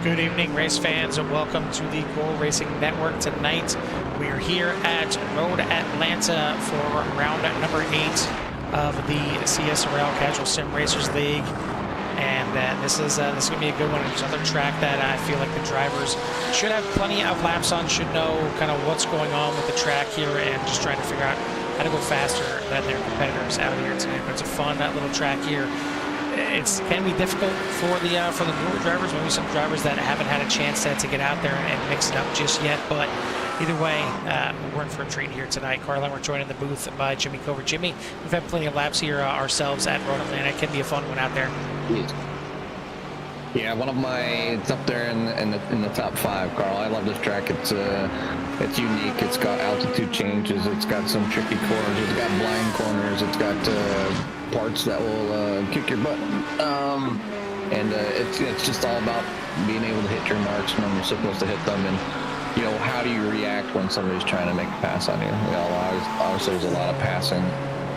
Good evening, race fans, and welcome to the Cool Racing Network. Tonight, we are here at Road Atlanta for round number 8 of the CSRL Casual Sim Racers League. And this is going to be a good one. It's another track that I feel like the drivers should have plenty of laps on, should know kind of what's going on with the track here, and just trying to figure out how to go faster than their competitors out here today. But it's a fun little track here. It can be difficult for the newer drivers, maybe some drivers that haven't had a chance to get out there and mix it up just yet. But either way, we're in for a treat here tonight. Carl and we're joined in the booth by Jimmy Cover. Jimmy, we've had plenty of laps here ourselves at Road Atlanta. It can be a fun one out there. Yeah, it's up there in the top 5, Carl. I love this track. It's unique. It's got altitude changes. It's got some tricky corners. It's got blind corners. It's got parts that will kick your butt. It's just all about being able to hit your marks when you're supposed to hit them, and how do you react when somebody's trying to make a pass on you? Obviously there's a lot of passing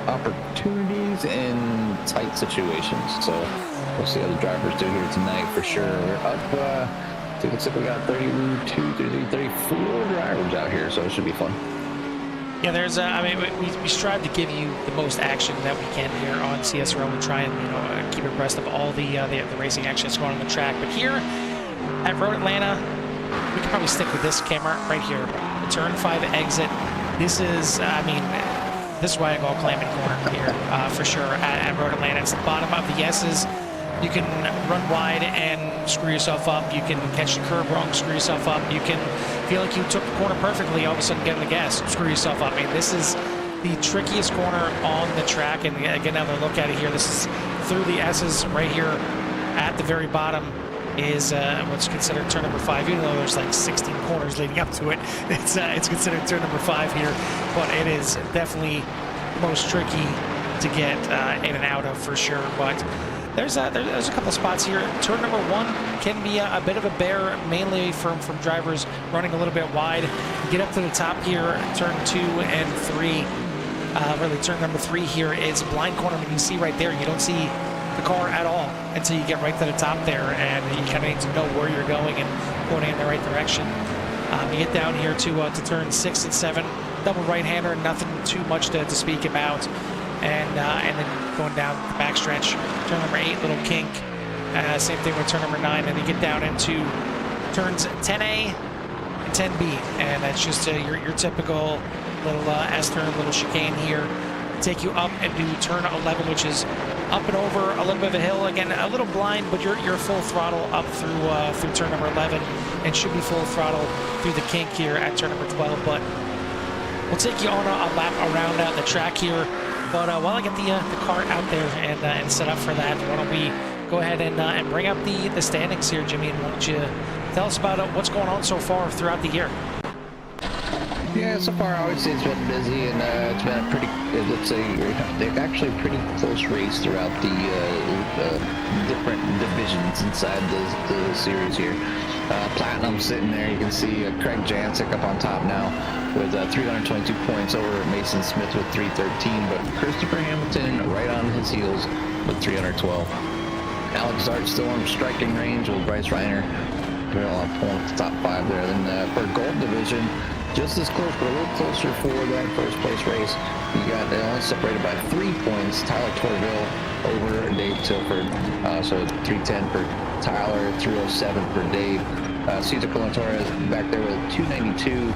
opportunities in tight situations. So we'll see how the drivers do here tonight for sure. We're up. It looks like we got 32, 33, 34 drivers out here, so it should be fun. Yeah, there's. We strive to give you the most action that we can here on CSRL. We try and keep abreast of all the racing action that's going on the track. But here at Road Atlanta, we can probably stick with this camera right here. The turn 5 exit. This is. This is why I call clamming corner here for sure at Road Atlanta. It's the bottom of the S's. You can run wide and screw yourself up. You can catch the curb wrong, screw yourself up. You can feel like you took the corner perfectly, all of a sudden get on the gas, screw yourself up. This is the trickiest corner on the track. And again, now that I look at it here, this is through the S's right here at the very bottom is what's considered turn number 5. Even though there's like 16 corners leading up to it, it's considered turn number 5 here. But it is definitely the most tricky to get in and out of for sure. But there's a couple spots here. Turn number 1 can be a bit of a bear, mainly from drivers running a little bit wide. Get up to the top here, turn 2 and 3. Really, turn number 3 here is blind corner. You can see right there, you don't see the car at all until you get right to the top there, and you kind of need to know where you're going and going in the right direction. You get down here to turn 6 and 7. Double right-hander, nothing too much to speak about. And then going down the backstretch, turn number 8, little kink. Same thing with turn number 9. And you get down into turns 10A and 10B, and that's just your typical little S-turn, little chicane here. Take you up and do turn 11, which is up and over a little bit of a hill. Again, a little blind, but you're full throttle up through turn number 11, and should be full throttle through the kink here at turn number 12. But we'll take you on a lap around the track here. But while I get the cart out there and set up for that, why don't we go ahead and bring up the standings here, Jimmy, and why don't you tell us about what's going on so far throughout the year? Yeah, so far I would say it's been busy, and it's been a pretty, let's say, actually a pretty close race throughout the different divisions inside the series here. Platinum sitting there, you can see Craig Jancic up on top now with 322 points over Mason Smith with 313, but Christopher Hamilton right on his heels with 312. Alex Zart still in striking range with Bryce Reiner pulling the top 5 there. Then for gold division, just as close, but a little closer for that first place race. You got only separated by 3 points. Tyler Torville over Dave Tilford. So 310 for Tyler, 307 for Dave. Cesar Colantorez back there with 292.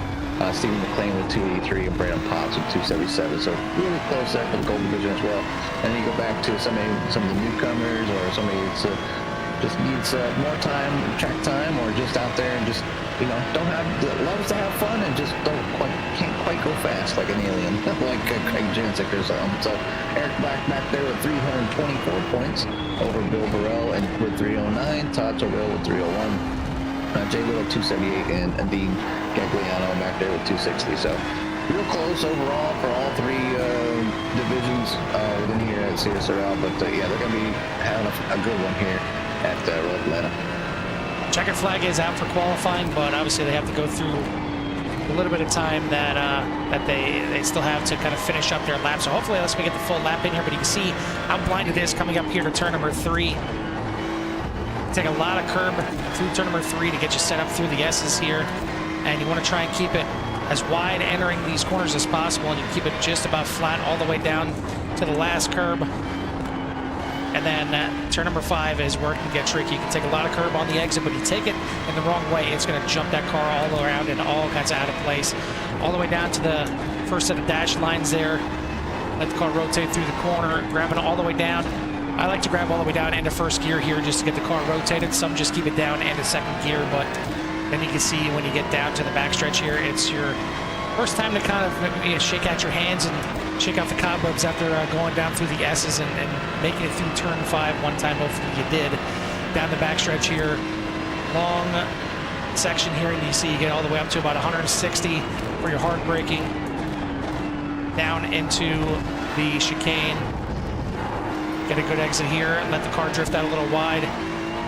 Stephen McLean with 283 and Brandon Potts with 277. So really close there for the gold division as well. And then you go back to some of the newcomers, or somebody that's just needs more time, track time, or just out there and just loves to have fun and just can't quite go fast like an alien, like Craig Jancic or something. So Eric Black back there with 324 points over Bill Burrell and with 309. Todd Torville with 301. Jay Little 278, and Dean Gagliano back there with 260. So real close overall for all 3 divisions within here at CSRL. But yeah, they're going to be having a good one here at Road Atlanta. Checkered flag is out for qualifying, but obviously they have to go through a little bit of time that they still have to kind of finish up their lap. So hopefully let's get the full lap in here. But you can see how blind it is coming up here to turn number 3. take a lot of curb through turn number 3 to get you set up through the S's here. And you want to try and keep it as wide entering these corners as possible, and you keep it just about flat all the way down to the last curb. And then turn number 5 is where it can get tricky. You can take a lot of curb on the exit, but you take it in the wrong way, it's going to jump that car all around and all kinds of out of place. All the way down to the first set of dash lines there. Let the car rotate through the corner, grabbing it all the way down. I like to grab all the way down into first gear here just to get the car rotated. Some just keep it down into second gear, but then you can see when you get down to the backstretch here, it's your first time to kind of shake out your hands and shake out the cobwebs after going down through the S's and making it through turn 5 one time. Hopefully you did. Down the backstretch here, long section here, and you see you get all the way up to about 160 for your hard braking. Down into the chicane. Get a good exit here, let the car drift out a little wide.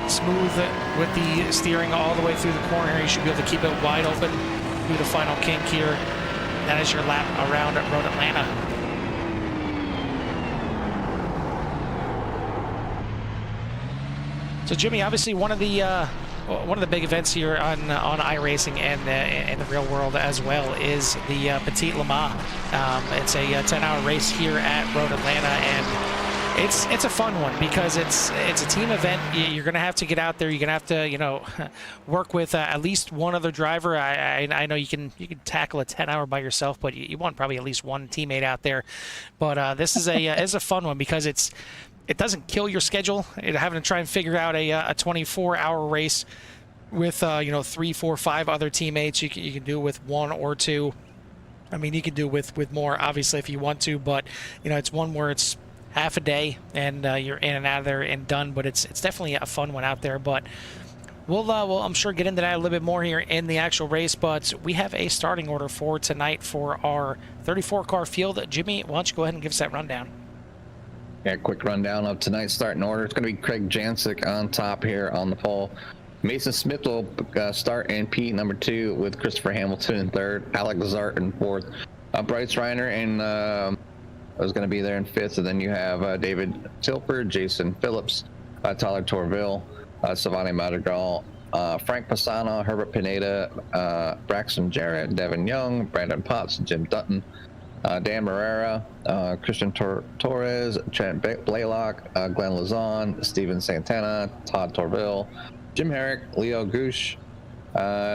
Smooth with the steering all the way through the corner. You should be able to keep it wide open through the final kink here. That is your lap around Road Atlanta. So Jimmy, obviously one of the big events here on iRacing and in the real world as well is the Petit Le Mans. It's a 10-hour race here at Road Atlanta, and it's a fun one because it's a team event. You're going to have to get out there. You're going to have to work with at least one other driver. I know you can tackle a 10-hour by yourself, but you want probably at least one teammate out there. But this is a fun one because it doesn't kill your schedule. Having to try and figure out a 24-hour race with 3, 4, 5 other teammates. You can do it with 1 or 2. I mean, you can do it with more obviously if you want to, but it's one where it's half a day and you're in and out of there and done. But it's definitely a fun one out there. But we'll I'm sure get into that a little bit more here in the actual race. But we have a starting order for tonight for our 34 car field. Jimmy, why don't you go ahead and give us that rundown? Yeah, quick rundown of tonight's starting order. It's going to be Craig Jancic on top here on the pole. Mason Smith will start in P number 2 with Christopher Hamilton in 3rd, Alex Zart in 4th, Bryce Reiner and is going to be there in 5th, and then you have David Tilford, Jason Phillips, Tyler Torville, Savani Madrigal, Frank Pisano, Herbert Pineda, Braxton Jarrett, Devin Young, Brandon Potts, Jim Dutton, Dan Marrera, Christian Torres, Trent Blaylock, Glenn Lazon, Steven Santana, Todd Torville, Jim Herrick, Leo Goosh,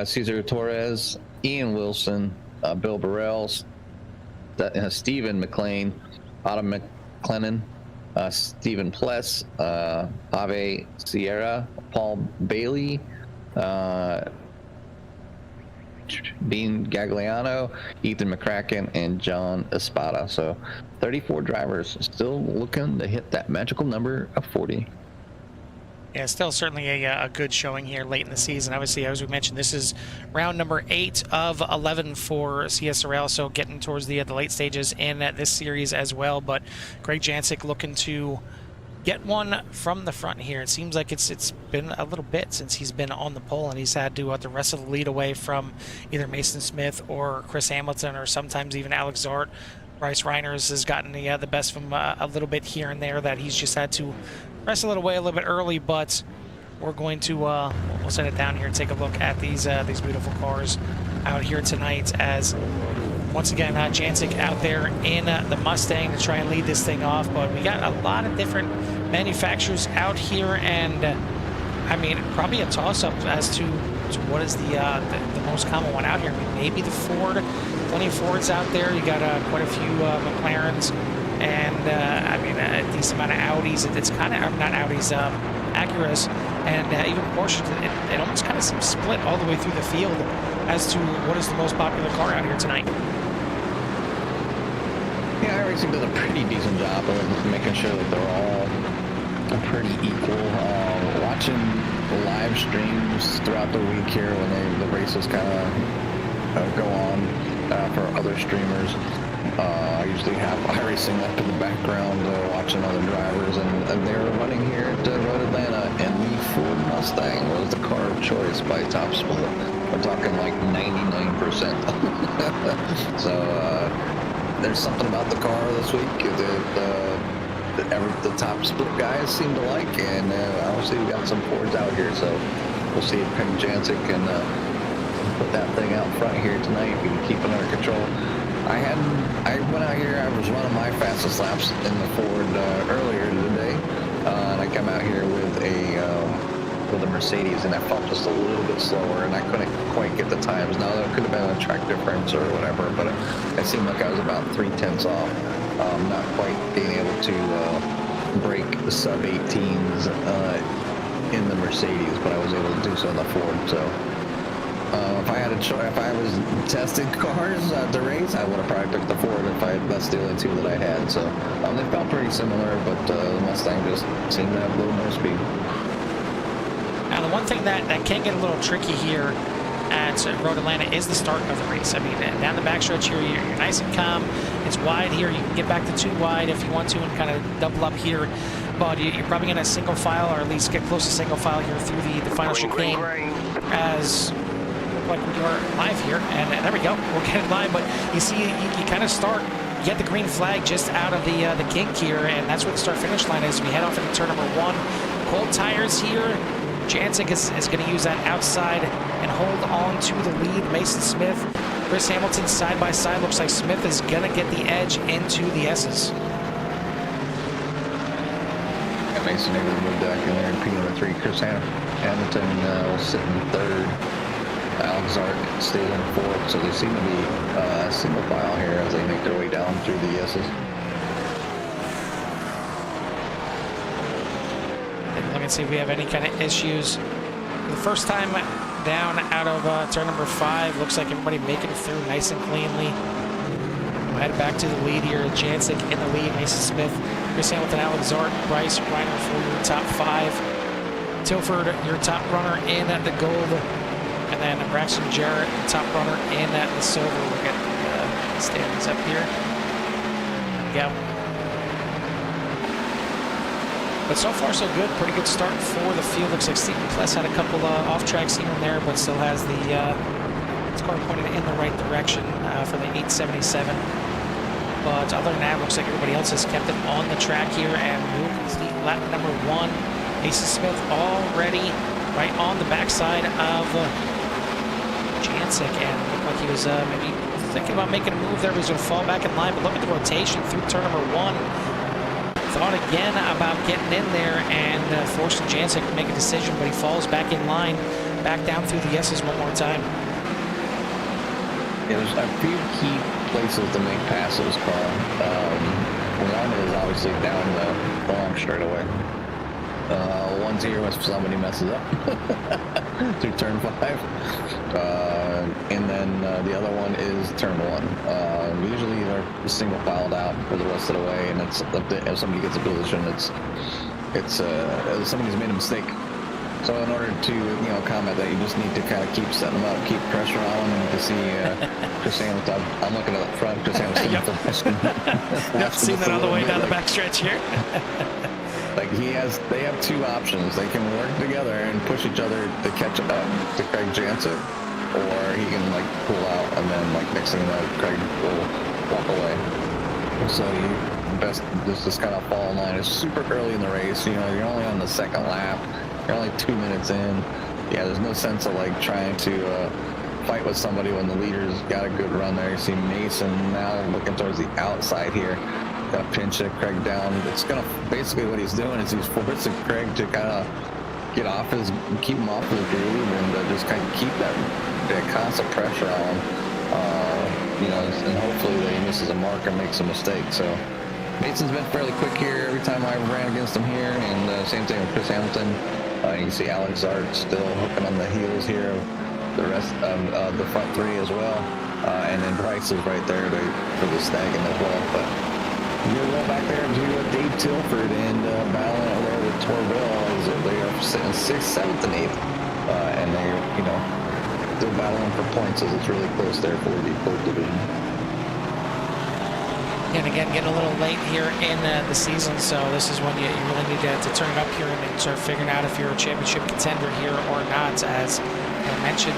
Cesar Torres, Ian Wilson, Bill Burrell, Stephen McLean, Autumn McLennan, Stephen Pless, Ave Sierra, Paul Bailey, Dean Gagliano, Ethan McCracken, and John Espada. So 34 drivers still looking to hit that magical number of 40. Yeah, still certainly a good showing here late in the season. Obviously, as we mentioned, this is round number 8 of 11 for CSRL, so getting towards the late stages in this series as well. But Craig Jancic looking to get one from the front here. It seems like it's been a little bit since he's been on the pole, and he's had to the rest of the lead away from either Mason Smith or Chris Hamilton, or sometimes even Alex Zart. Bryce Reiners has gotten the best from a little bit here and there, that he's just had to wrestle it away a little bit early. But we're going to we'll set it down here and take a look at these beautiful cars out here tonight, as once again Jancic out there in the Mustang to try and lead this thing off. But we got a lot of different manufacturers out here, and I mean probably a toss-up as to what is the most common one out here. I mean, maybe the Ford. Plenty of Fords out there. You got quite a few McLarens, and I mean a decent amount of Audis. It's kind of not Audis, Acuras, and even Porsche. It almost kind of seems split all the way through the field as to what is the most popular car out here tonight. Yeah, iRacing does a pretty decent job of making sure that they're all pretty equal. Watching the live streams throughout the week here when the races kind of go on. For other streamers, I usually have iRacing up in the background watching other drivers, and they're running here at Road Atlanta, and the Ford Mustang was the car of choice by top split. We're talking like 99%. So there's something about the car this week that the top split guys seem to like, and obviously we got some Fords out here, so we'll see if Craig Jancic can put that thing out front here tonight. If he can keep it under control. I went out here. I was running my fastest laps in the Ford earlier today, and I come out here with a Mercedes, and I felt just a little bit slower, and I couldn't quite get the times. Now that could have been a track difference or whatever, but it seemed like I was about 3/10 off. Not quite being able to break the sub 18s in the Mercedes, but I was able to do so in the Ford. So if I was testing cars to race, I would have probably picked the Ford that's the only two that I had. So they felt pretty similar, but the Mustang just seemed to have a little more speed. Now, the one thing that can get a little tricky here at Road Atlanta is the start of the race. I mean, down the backstretch here, you're nice and calm. It's wide here. You can get back to 2 wide if you want to and kind of double up here. But you're probably going to single file, or at least get close to single file here through the final chicane, as like we are live here. And there we go. We're getting live. But you see, you kind of start. You get the green flag just out of the kink here, and that's where the start-finish line is. We head off into turn number 1. Cold tires here. Jancic is going to use that outside and hold on to the lead. Mason Smith, Chris Hamilton side by side. Looks like Smith is going to get the edge into the S's. Yeah, Mason able to move back in there in P number 3. Chris Hamilton will sit in 3rd. Alex Art stays in 4th. So they seem to be single file here as they make their way down through the S's. Look and see if we have any kind of issues. The first time down out of turn number 5, looks like everybody making it through nice and cleanly. We'll head back to the lead here. Jancic in the lead, Mason Smith, Chris Hamilton, Alex Zart, Bryce Reiner for your top 5. Tilford, your top runner in the gold. And then Braxton Jarrett, top runner in the silver. We'll get the standings up here. There we go. But so far, so good. Pretty good start for the field. Looks like Stephen Pless had a couple off tracks here and there, but still has the score pointed in the right direction for the 877. But other than that, looks like everybody else has kept it on the track here, and we'll complete lap number 1. Mason Smith already right on the backside of Jancic, and looked like he was maybe thinking about making a move there. He was going to fall back in line, but look at the rotation through turn number 1. Thought again about getting in there and forcing Jancic to make a decision, but he falls back in line, back down through the S's one more time. Yeah, there's a few key places to make passes, Carl. One is obviously down the long straightaway. One's here if somebody messes up through turn 5. And then the other one is turn 1. Usually they're single filed out for the rest of the way, and it's if somebody gets a position, it's somebody's made a mistake. So in order to combat that, you just need to kind of keep setting them up, keep pressure on them, and you can see Chris Hamilton. I'm looking at the front. Chris Hamilton. Yep, seen that all the way down the backstretch here. Like they have 2 options. They can work together and push each other to catch up to Craig Jancic, or he can like pull out, and then like next thing you know, Craig will walk away. So you best just kind of fall in line. It's super early in the race. You're only on the 2nd lap. You're only 2 minutes in. Yeah, there's no sense of like trying to fight with somebody when the leader's got a good run there. You see Mason now looking towards the outside here. Gonna pinch it, Craig down. It's gonna basically what he's doing is he's forcing Craig to kind of keep him off his groove, and just kind of keep that constant pressure on him. And hopefully that he misses a mark or makes a mistake. So Mason's been fairly quick here every time I ran against him here, and same thing with Chris Hamilton. You can see Alex Zart still hooking on the heels here of the rest of the front 3 as well, and then Bryce is right there for the snagging as well. But you're going back there to Dave Tilford and battling out there with Torville as they are sitting 6th, 7th, and 8th, and they're still battling for points as it's really close there for the 4th division. And again, getting a little late here in the season, so this is when you really need to turn it up here and start figuring out if you're a championship contender here or not. As I mentioned,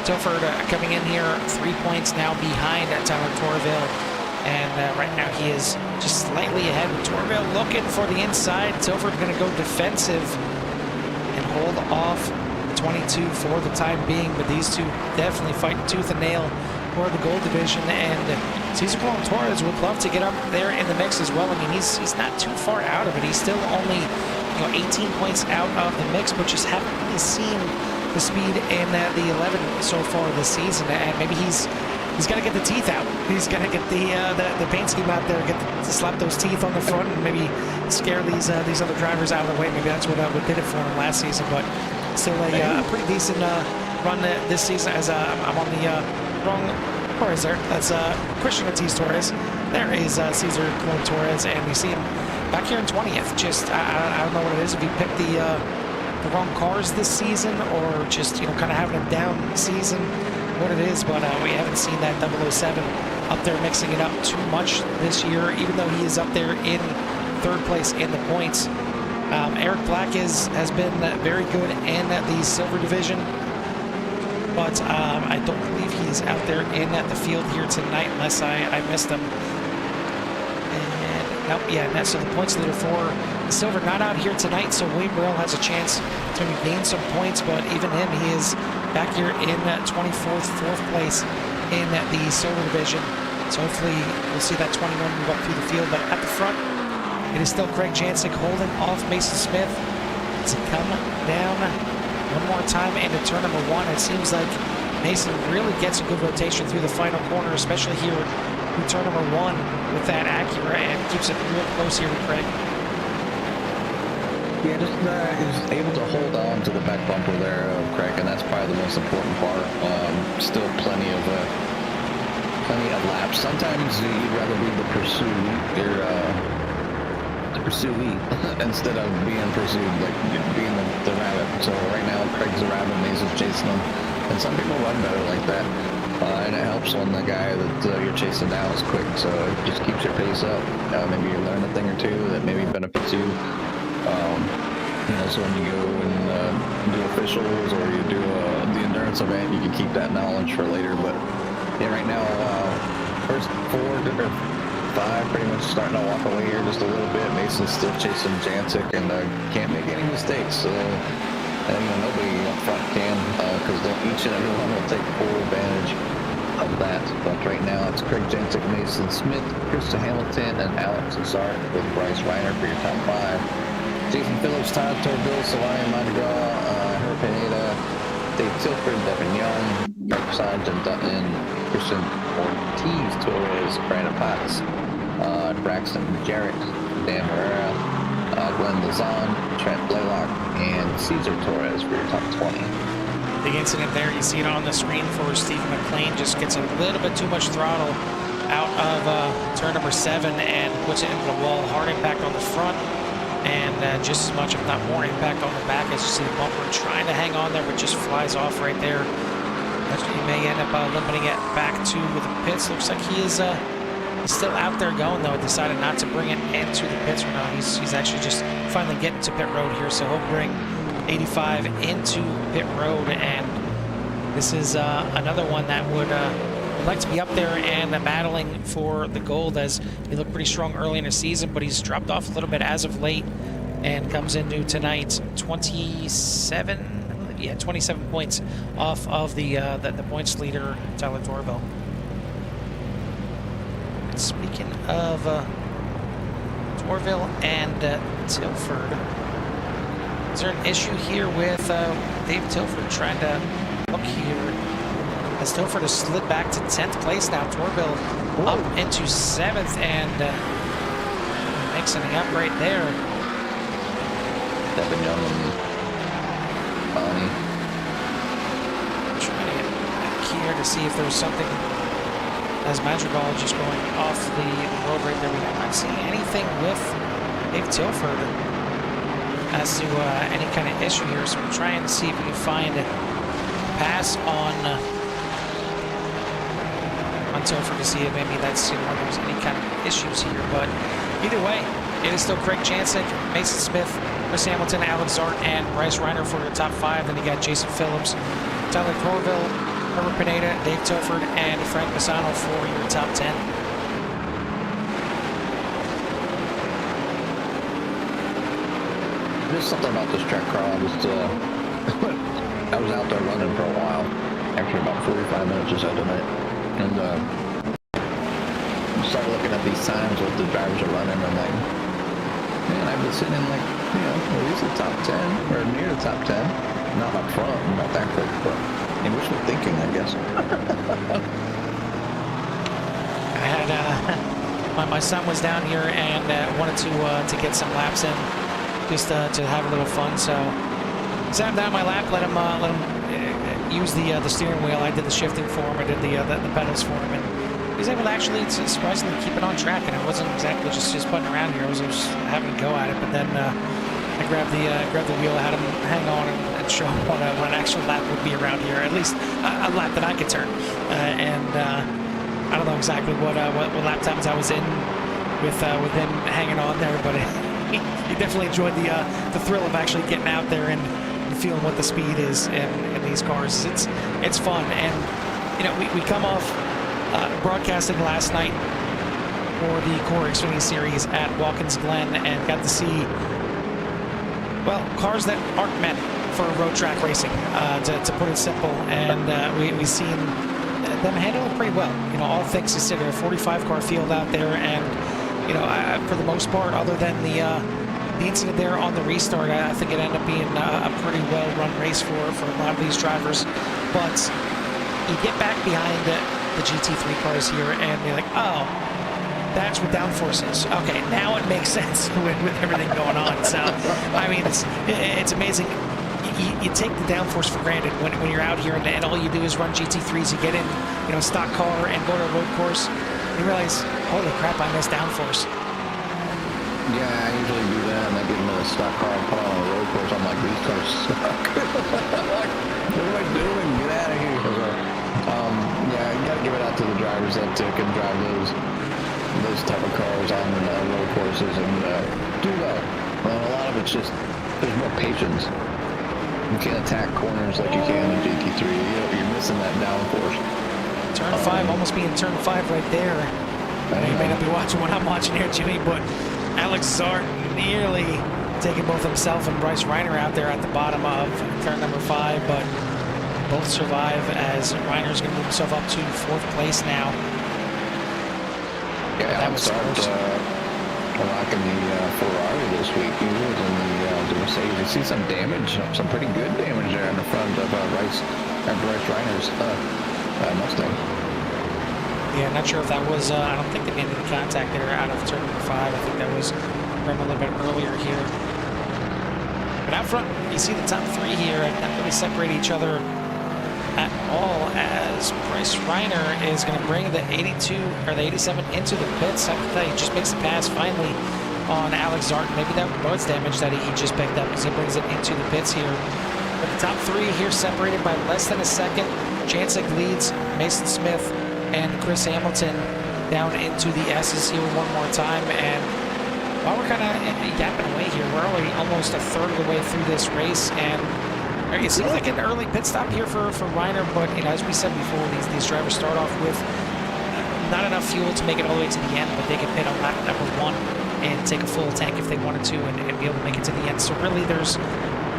Tilford coming in here 3 points now behind Tyler Torville. And right now he is just slightly ahead with Torville looking for the inside. Tilford going to go defensive and hold off 22 for the time being, but these two definitely fighting tooth and nail for the gold division. And Cesar Torres would love to get up there in the mix as well. I mean, he's not too far out of it. He's still only 18 points out of the mix, but just haven't really seen the speed in the 11 so far this season. And maybe he's got to get the teeth out. He's got to get the paint scheme out there, to slap those teeth on the front, and maybe scare these other drivers out of the way. Maybe that's what did it for him last season. But still a pretty decent run this season. As I'm on the wrong Torres there. That's Christian Ortiz Torres. There is Cesar Torres, and we see him back here in 20th. Just I don't know what it is, if he picked the wrong cars this season, or just kind of having a down season, what it is, but we haven't seen that 007 up there mixing it up too much this year, even though he is up there in third place in the points. Eric Black has been very good in the silver division, but I don't believe he's out there in the field here tonight, unless I missed him. And nope, yeah, so the points leader for the silver not out here tonight, so William Burrell has a chance to gain some points, but even him, he is back here in 24th, fourth place in the silver division. So hopefully we'll see that 21 move up through the field. But at the front, it is still Craig Jancic holding off Mason Smith to come down one more time into turn number one. It seems like Mason really gets a good rotation through the final corner, especially here in turn number one with that Acura, and keeps it real close here with Craig. Yeah, just is able to hold on to the back bumper there of Craig, and that's probably the most important part. Still plenty of laps. Sometimes you'd rather be the pursuee instead of being pursued, like being the rabbit. So right now, Craig's the rabbit, Mason's chasing him, and some people run better like that. And it helps when the guy that you're chasing down is quick, so it just keeps your pace up. Maybe you learn a thing or two that maybe benefits you. So when you go and do officials, or you do the endurance event, you can keep that knowledge for later. But yeah, right now, first 4 or 5 pretty much starting to walk away here just a little bit. Mason's still chasing Jancic and can't make any mistakes. So nobody up front can, because each and every one will take full advantage of that. But right now, it's Craig Jancic, Mason Smith, Krista Hamilton, and Alex Azart with Bryce Reiner for your top 5. Jason Phillips, Todd Torville, Solarian Madrigal, Herb Pineda, Dave Tilford, Devin Young, Mark Sargent, Dutton, Christian Ortiz Torres, Brandon Potts, Braxton Jarrett, Dan Herrera, Glenn Lazon, Trent Blaylock, and Cesar Torres for your top 20. Big incident there. You see it on the screen for Stephen McLean. Just gets a little bit too much throttle out of turn number 7 and puts it into the wall. Hard impact on the front, and just as much, if not more, impact on the back. As you see the bumper trying to hang on there, but just flies off right there. He may end up limiting it back to the pits. Looks like he is he's still out there going, though. Decided not to bring it into the pits right now. He's actually just finally getting to pit road here, so he'll bring 85 into pit road. And this is another one that would like to be up there and battling for the gold, as he looked pretty strong early in the season, but he's dropped off a little bit as of late and comes into tonight 27 points off of the points leader, Tyler Torville. And speaking of Torville and Tilford, is there an issue here with Dave Tilford trying to look here? As Tilford has slid back to 10th place now. Torville up into 7th, and mixing it up right there. Devin Young and Bonnie. Trying to get back here to see if there's something, as Madrigal just going off the road right there. We're not seeing anything with Dave Tilford as to any kind of issue here, so we're trying to see if we can find a pass on Tilford to see if maybe that's whether there's any kind of issues here. But either way, it is still Craig Jancic, Mason Smith, Chris Hamilton, Alex Zart, and Bryce Reiner for your top 5. Then you got Jason Phillips, Tyler Corville, Herbert Pineda, Dave Tilford, and Frank Pisano for your top 10. just something about this track, Carl. I was out there running for a while, actually about 45 minutes or so tonight, and started looking at these times what the drivers are running, and I'm like, man, I've been sitting in like, you know, at least the top 10 or near the top 10. Not up front, not that quick, but in wishful thinking, I guess. I had my son was down here and wanted to get some laps in, just to have a little fun. So sat him down on my lap, let him use the steering wheel. I did the shifting for him. I did the pedals for him, and he was able to actually surprisingly keep it on track. And I wasn't exactly just putting around here. I was just having to go at it. But then I grabbed the wheel, had him hang on and show him what an actual lap would be around here. At least a lap that I could turn. I don't know exactly what lap times I was in with him hanging on there, but he definitely enjoyed the thrill of actually getting out there and feeling what the speed is in these cars. It's fun, and you know we come off broadcasting last night for the Core Xfinity Series at Watkins Glen and got to see, well, cars that aren't meant for road track racing, to put it simple, and we've seen them handle it pretty well. You know, all things considered, a 45 car field out there, and you know, for the most part, other than the incident there on the restart, I think it ended up being a pretty well-run race for a lot of these drivers. But you get back behind the GT3 cars here, and you're like, oh, that's what downforce is. Okay, now it makes sense with everything going on. So, I mean, it's amazing. You take the downforce for granted when you're out here, and all you do is run GT3s. You get in, you know, a stock car and go to a road course, and you realize, holy crap, I missed downforce. Yeah, I usually do that, and I get into a stock car and put on a road course. I'm like, these cars suck. What am I doing? Get out of here. So, yeah, you gotta give it out to the drivers that can drive those type of cars on road courses and do well. A lot of it's just, there's more patience. You can't attack corners like you can in GT3. You're missing that downforce. Turn 5, almost being turn 5 right there. You may not be watching what I'm watching here, Jimmy, but Alex Zart nearly taking both himself and Bryce Reiner out there at the bottom of turn number 5, but both survive as Reiner's going to move himself up to 4th place now. Yeah, that was close. Rocking the Ferrari this week. He was in the Mercedes. You see some damage, some pretty good damage there in the front of Bryce Reiner's Mustang. Yeah, not sure if that was, I don't think they made any contact there out of turn number 5. I think that was from a little bit earlier here. But out front, you see the top 3 here and not really separate each other at all, as Bryce Reiner is going to bring the 82 or the 87 into the pits. I tell you, he just makes the pass finally on Alex Zart. Maybe that was damage that he just picked up as he brings it into the pits here. But the top 3 here separated by less than a second. Jancic leads Mason Smith and Chris Hamilton down into the S's here one more time. And while we're kind of yapping away here, we're already almost a third of the way through this race, and it seems like an early pit stop here for Reiner. But you know, as we said before, these drivers start off with not enough fuel to make it all the way to the end, but they can pit on lap number 1 and take a full tank if they wanted to, and be able to make it to the end. So really, there's,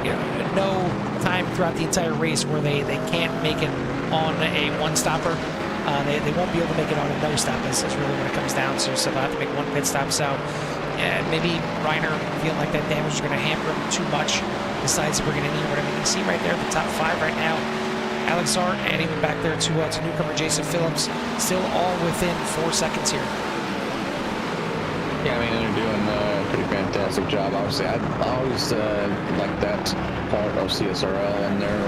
you know, no time throughout the entire race where they can't make it on a one-stopper. They won't be able to make it on a no-stop. This is really what it comes down to. So they'll have to make one pit stop. So maybe Reiner feeling like that damage is going to hamper him too much, decides to bring it in here. But I mean, you see right there, the top 5 right now, Alex Zart, and even back there to newcomer Jason Phillips, still all within 4 seconds here. Yeah, I mean, they're doing a pretty fantastic job. Obviously, I always like that part of CSRL and their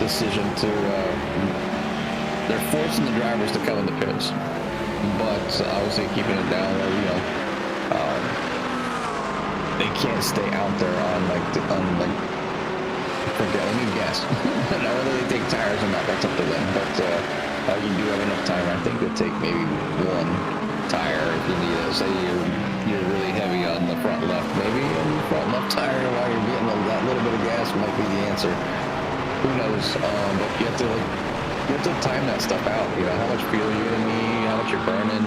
decision to they're forcing the drivers to come in the pits, but obviously keeping it down where, you know, they can't stay out there on forget, I need gas. Not whether they take tires or not, that's up to them, but you do have enough time, I think, to take maybe 1 tire if you need it. Say you're really heavy on the front left, maybe on the front left tire while you're getting that little bit of gas might be the answer. Who knows? But you have to time that stuff out. You know, how much fuel you're gonna need, how much you're burning.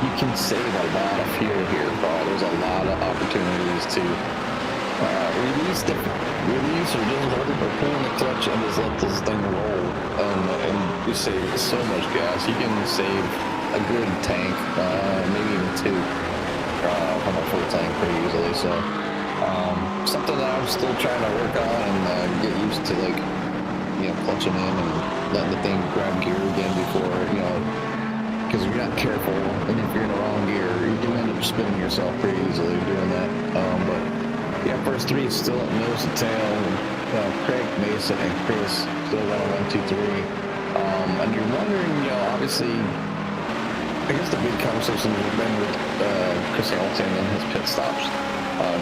You can save a lot of fuel here, Paul. There's a lot of opportunity is to release or just hold it or pull in the clutch and just let this thing roll. And you save so much gas. You can save a good tank, maybe even 2 from a full tank pretty easily. So something that I'm still trying to work on and get used to, like, you know, clutching in and letting the thing grab gear again before, you know, because if you're not careful and if you're in the wrong gear, you can end up spinning yourself pretty easily doing that. But yeah, first 3 still at nose to tail. Craig, Mason, and Chris still running 1, 2, 3. And you're wondering, you know, obviously, I guess the big conversation has been with Chris Hamilton and his pit stops,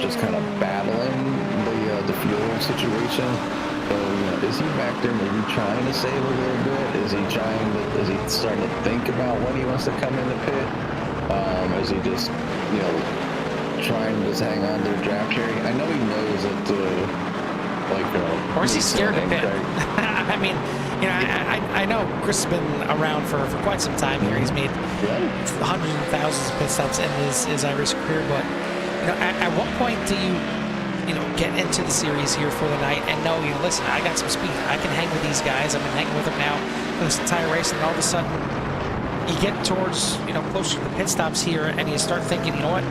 just kind of battling the fuel situation. So, you know, is he back there maybe trying to save a little bit? Is he starting to think about when he wants to come in the pit? Is he just, you know, trying to just hang on to the draft here? I know he knows that, or is he scared to pit? I mean, you know, I know Chris has been around for quite some time here. He's made hundreds and thousands of pit stops in his iRacing career, but, you know, at what point do you know, get into the series here for the night and know, you know, listen, I got some speed. I can hang with these guys. I've been hanging with them now for this entire race, and all of a sudden you get towards, you know, closer to the pit stops here, and you start thinking, you know what,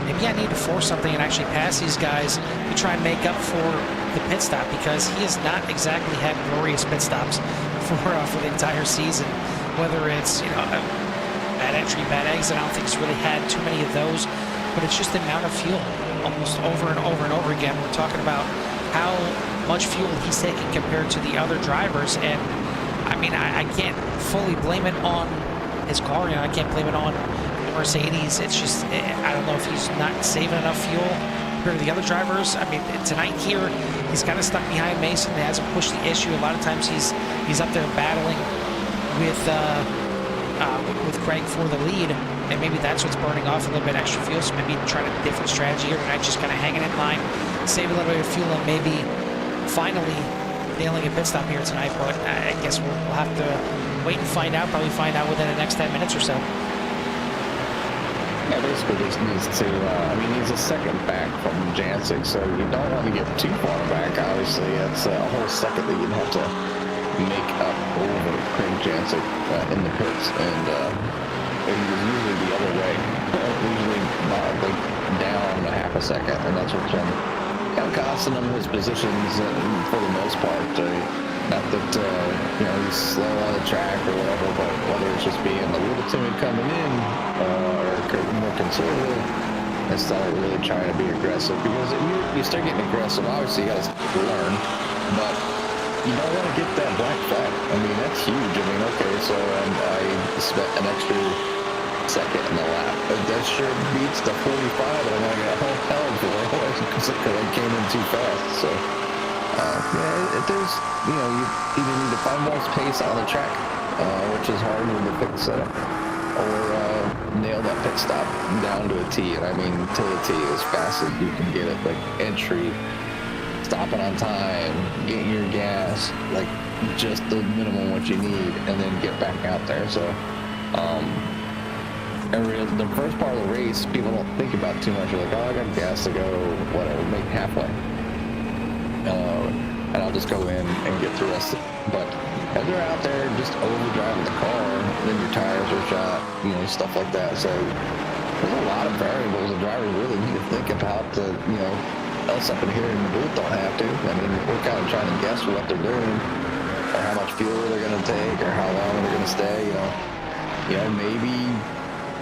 maybe I need to force something and actually pass these guys to try and make up for the pit stop, because he has not exactly had glorious pit stops for the entire season. Whether it's, you know, bad entry, bad exit, I don't think he's really had too many of those, but it's just the amount of fuel. Almost over and over and over again, we're talking about how much fuel he's taking compared to the other drivers, and I mean, I can't fully blame it on his car. You know, I can't blame it on the Mercedes. It's just, I don't know if he's not saving enough fuel compared to the other drivers. I mean, tonight here, he's kind of stuck behind Mason. He hasn't pushed the issue. A lot of times he's up there battling with Craig for the lead, and maybe that's what's burning off a little bit extra fuel. So maybe trying a different strategy here tonight, just kind of hanging in line, save a little bit of fuel, and maybe finally nailing a pit stop here tonight. But I guess we'll have to wait and find out. Probably find out within the next 10 minutes or so. Yeah, basically just needs to, I mean, he's a second back from Jancic, so you don't want to get too far back, obviously. That's a whole second that you'd have to make up over Craig Jancic in the pits, and it was usually the other way, usually like down a half a second, and that's what's been kind of costing him his positions for the most part. Not that, you know, he's slow on the track or whatever, but whether it's just being a little timid coming in or more conservative instead of really trying to be aggressive. Because if you start getting aggressive, obviously you got to learn, but you don't want to get that black flag. I mean, that's huge. I mean, okay, so I spent an extra second in the lap. That sure beats the 45 that I'm going to get home held for because I came in too fast. So, yeah, there's, you know, you either need to find more pace on the track, which is hard with the pit setup, or nail that pit stop down to a T. And I mean, to the T as fast as you can get it, like entry, stopping on time, getting your gas, like just the minimum what you need, and then get back out there. So, the first part of the race, people don't think about too much. You're like, oh, I got gas to go, whatever, make halfway. And I'll just go in and get the rest of it. But if they're out there just overdriving the car, then your tires are shot, you know, stuff like that. So there's a lot of variables the drivers really need to think about to, you know, else up in here in the booth don't have to. I mean, we're kind of trying to guess what they're doing, or how much fuel they're going to take, or how long they're going to stay, you know, maybe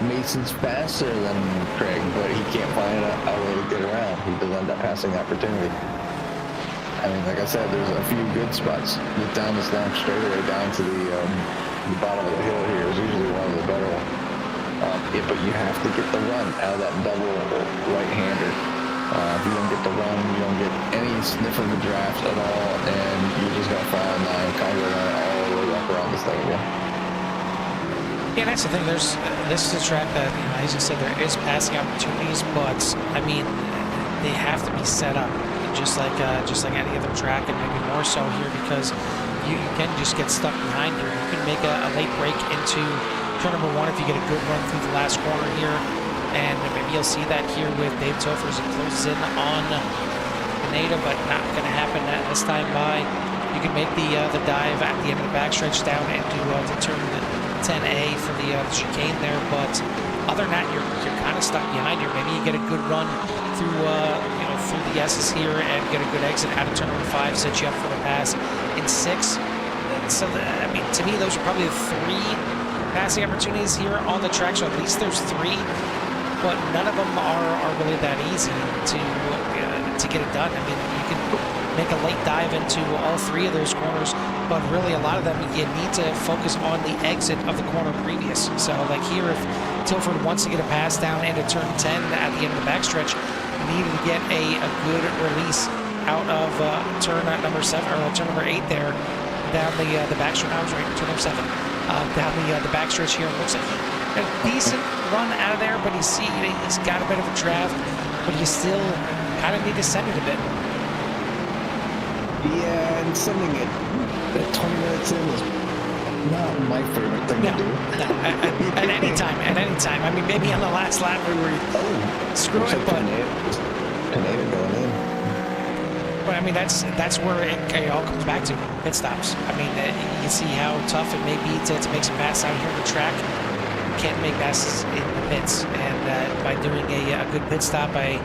Mason's faster than Craig, but he can't find a way to get around. He does end up passing the opportunity. I mean, like I said, there's a few good spots. Down this long straightaway down to the bottom of the hill here is usually one of the better ones. Yeah, but you have to get the run out of that double right-hander. If you don't get the run, you don't get any sniff of the draft at all, and you're just going to fall in line, kind of go all the way up around this thing again. Yeah, that's the thing. This is a track that, you know, as you said, there is passing opportunities, but I mean, they have to be set up just like any other track, and maybe more so here, because you can just get stuck behind here. You can make a late break into turn number one if you get a good run through the last corner here. And maybe you'll see that here with Dave Topher as he closes in on Pineda, but not going to happen this time by. You can make the dive at the end of the backstretch down into to turn 10A for the chicane there, but other than that, you're kind of stuck behind here. Maybe you get a good run through through the S's here and get a good exit out of turn number 5, set you up for the pass in 6. So I mean, to me, those are probably the 3 passing opportunities here on the track. So at least there's 3, but none of them are really that easy to get it done. I mean, you can make a late dive into all 3 of those corners, but really a lot of them you need to focus on the exit of the corner previous. So like here, if Tilford wants to get a pass down into turn 10 at the end of the backstretch, you need to get a good release out of turn number 7 or turn number 8 there down the backstretch. I was right, turn number 7 down the backstretch here. It looks like a decent run out of there, but he's got a bit of a draft, but you still kind of need to send it a bit. Yeah, and sending it at 20 minutes in is not my favorite thing to do. No, at any time. I mean, maybe on the last lap we were screw it, but Pineda going in. But I mean, that's where it all comes back to pit stops. I mean, you see how tough it may be to make some passes out here on the track. You can't make passes in the pits, and by doing a good pit stop, by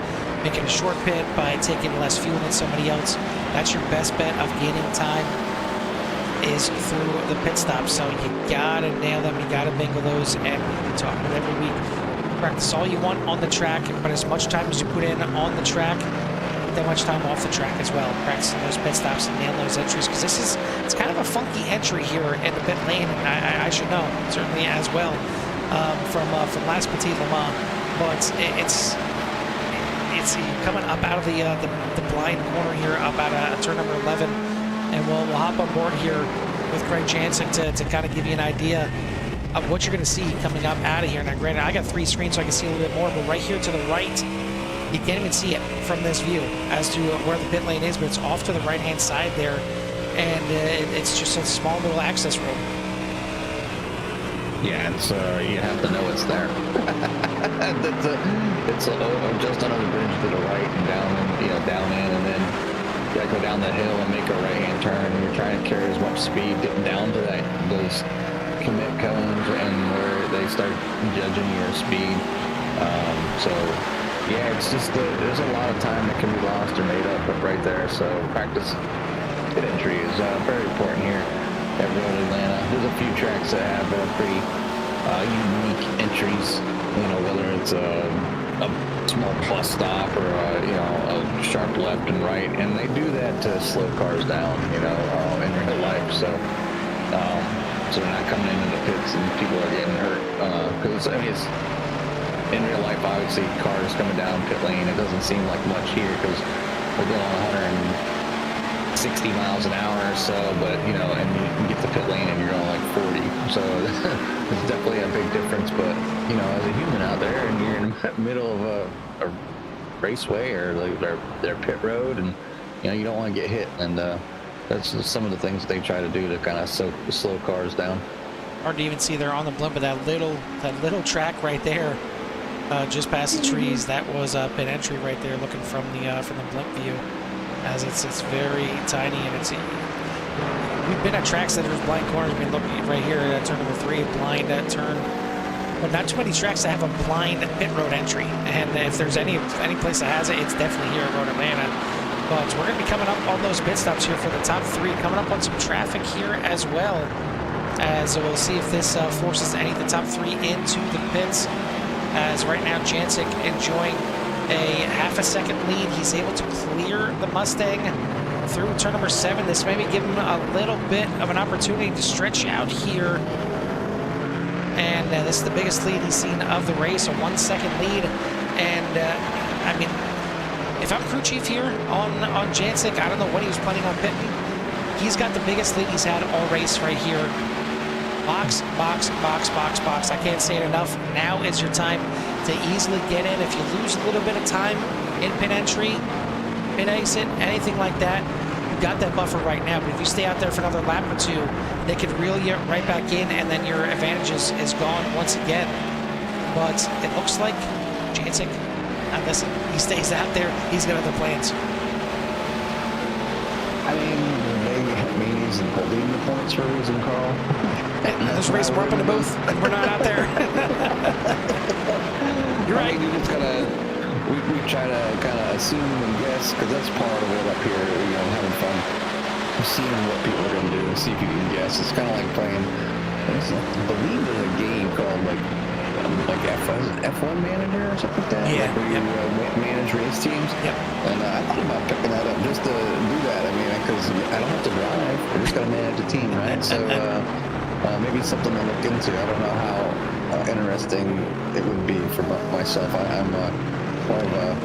making a short pit, by taking less fuel than somebody else, that's your best bet of gaining time is through the pit stops. So you gotta nail them, you gotta bingo those, and we talk about it every week. Practice all you want on the track, but as much time as you put in on the track, that much time off the track as well. Practicing those pit stops and nail those entries, because it's kind of a funky entry here in the pit lane, and I should know certainly as well from last Petit Le Mans, but it's coming up out of the blind corner here, up out of turn number 11, and we'll hop on board here with Greg Jansen to kind of give you an idea of what you're going to see coming up out of here. Now, granted, I got 3 screens, so I can see a little bit more, but right here to the right, you can't even see it from this view as to where the pit lane is, but it's off to the right-hand side there, and it's just a small little access road. Yeah, it's you have to know it's there. it's just another bridge to the right and down in, and then you gotta go down the hill and make a right-hand turn, and you're trying to carry as much speed getting down to those commit cones and where they start judging your speed. So yeah, it's just there's a lot of time that can be lost or made up right there. So practice pit entry is very important here at Road Atlanta. There's a few tracks that have pretty unique entries, whether it's a small plus stop or a sharp left and right, and they do that to slow cars down, in real life. So so they're not coming into the pits and people are getting hurt, because it's in real life, obviously cars coming down pit lane, it doesn't seem like much here because we're going 160 miles an hour or so, but and you get the pit lane and you're going like 40, so it's definitely a big difference. But as a human out there and you're in the middle of a raceway or their pit road, and you don't want to get hit, and that's just some of the things they try to do to kind of slow cars down. Hard to even see there on the blimp, but that little track right there, just past the trees, that was a pit entry right there, looking from the blimp view, as it's very tiny, and we've been at tracks that there's blind corners. I mean, look right here at turn number 3, blind turn, but not too many tracks that have a blind pit road entry. And if there's any place that has it, it's definitely here at Road Atlanta. But we're going to be coming up on those pit stops here for the top 3, coming up on some traffic here as well, as we'll see if this forces any of the top 3 into the pits. As right now, Jancic enjoying a half a second lead. He's able to clear the Mustang through turn number 7. This may be giving him a little bit of an opportunity to stretch out here. And this is the biggest lead he's seen of the race, a 1 second lead. And I mean, if I'm crew chief here on Jancic, I don't know what he was planning on pitting. He's got the biggest lead he's had all race right here. Box, box, box, box, box. I can't say it enough. Now is your time to easily get in. If you lose a little bit of time in pit entry, pit exit, anything like that, you've got that buffer right now. But if you stay out there for another lap or 2, they could reel you right back in, and then your advantage is gone once again. But it looks like Jancic, unless he stays out there, he's got other plans. I mean, he's holding the points for a reason, Carl. There's a reason we're up in the booth and we're not out there. You're right. I mean, you just gotta, we try to kind of assume and guess, because that's part of it up here, you know, having fun, seeing what people are gonna do, see if you can guess. It's kind of like playing, I believe there's a game called like F1 Manager or something like that. Yeah. Like where you manage race teams. Yep. And I thought about picking that up just to do that. I mean, because I don't have to drive. I just got to manage a team, right? So maybe something to look into. I don't know how interesting it would be for myself. I'm more of a...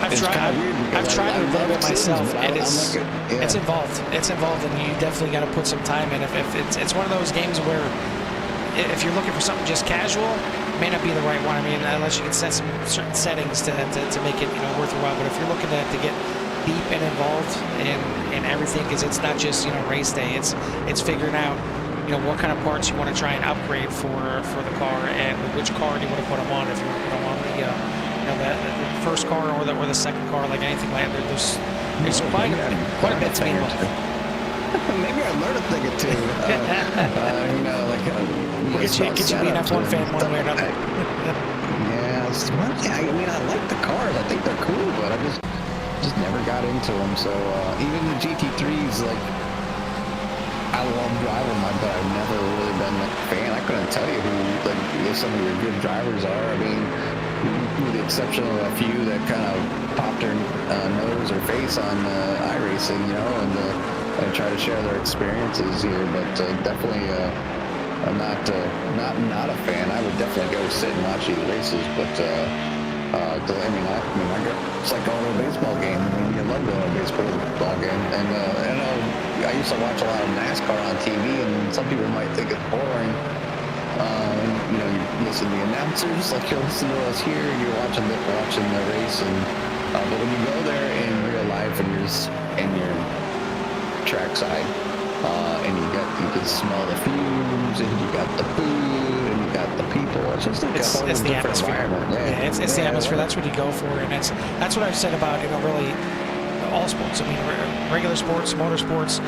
I've tried it a little bit myself, and it's involved. It's involved, and you definitely got to put some time in. If it's one of those games where if you're looking for something just casual, it may not be the right one. I mean, unless you can set some certain settings to make it, you know, worth your while. But if you're looking to get deep and involved in everything, because it's not just, you know, race day. It's figuring out, you know, what kind of parts you want to try and upgrade for the car, and which car do you want to put them on. If you want to put them on the you know, the first car or the second car, like anything like that. There's quite a bit to be involved. Maybe I learned a thing or two. You know, like we'll get you being an F1 fan one way or another. Yeah, I mean, I like the cars. I think they're cool, but I just never got into them. So even the GT3s, like, I love driving them, but I've never really been a fan. I couldn't tell you who some of your good drivers are. I mean, with the exception of a few that kind of popped their nose or face on iRacing, you know, and try to share their experiences here. But definitely, I'm not a fan. I would definitely go sit and watch these races, but it's like going to a baseball game. I mean, you love going to a baseball game, and I know I used to watch a lot of NASCAR on TV, and some people might think it's boring. You know, you listen to the announcers, like you're listening to us here, you're watching the race, and but when you go there in real life and you're trackside, and you can smell the fumes, and you got the food, and you got the people. It's just like it's the atmosphere. Yeah, it's the atmosphere. That's what you go for, and that's what I've said about, you know, really all sports. I mean, regular sports, motorsports.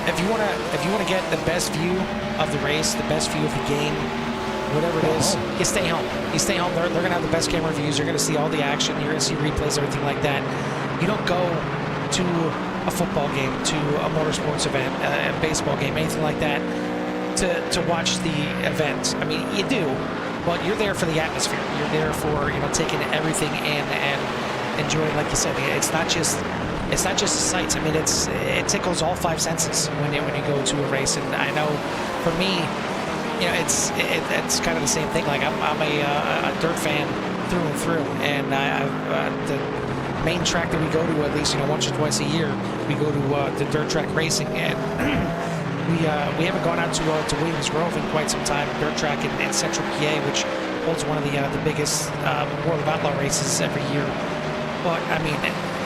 If you wanna get the best view of the race, the best view of the game, whatever it is, you stay home. You stay home. They're gonna have the best camera views. You're gonna see all the action. You're gonna see replays, everything like that. You don't go to a football game, to a motorsports event, a baseball game, anything like that, to watch the event. I mean, you do, but you're there for the atmosphere. You're there for, you know, taking everything in and enjoying, like you said. It's not just the sights. I mean, it tickles all five senses when you go to a race. And I know, for me, you know, it's kind of the same thing. Like I'm a dirt fan through and through, and the main track that we go to, at least, you know, once or twice a year, we go to the dirt track racing, and we haven't gone out to Williams Grove in quite some time. Dirt track in Central PA, which holds one of the biggest World of Outlaw races every year. But I mean,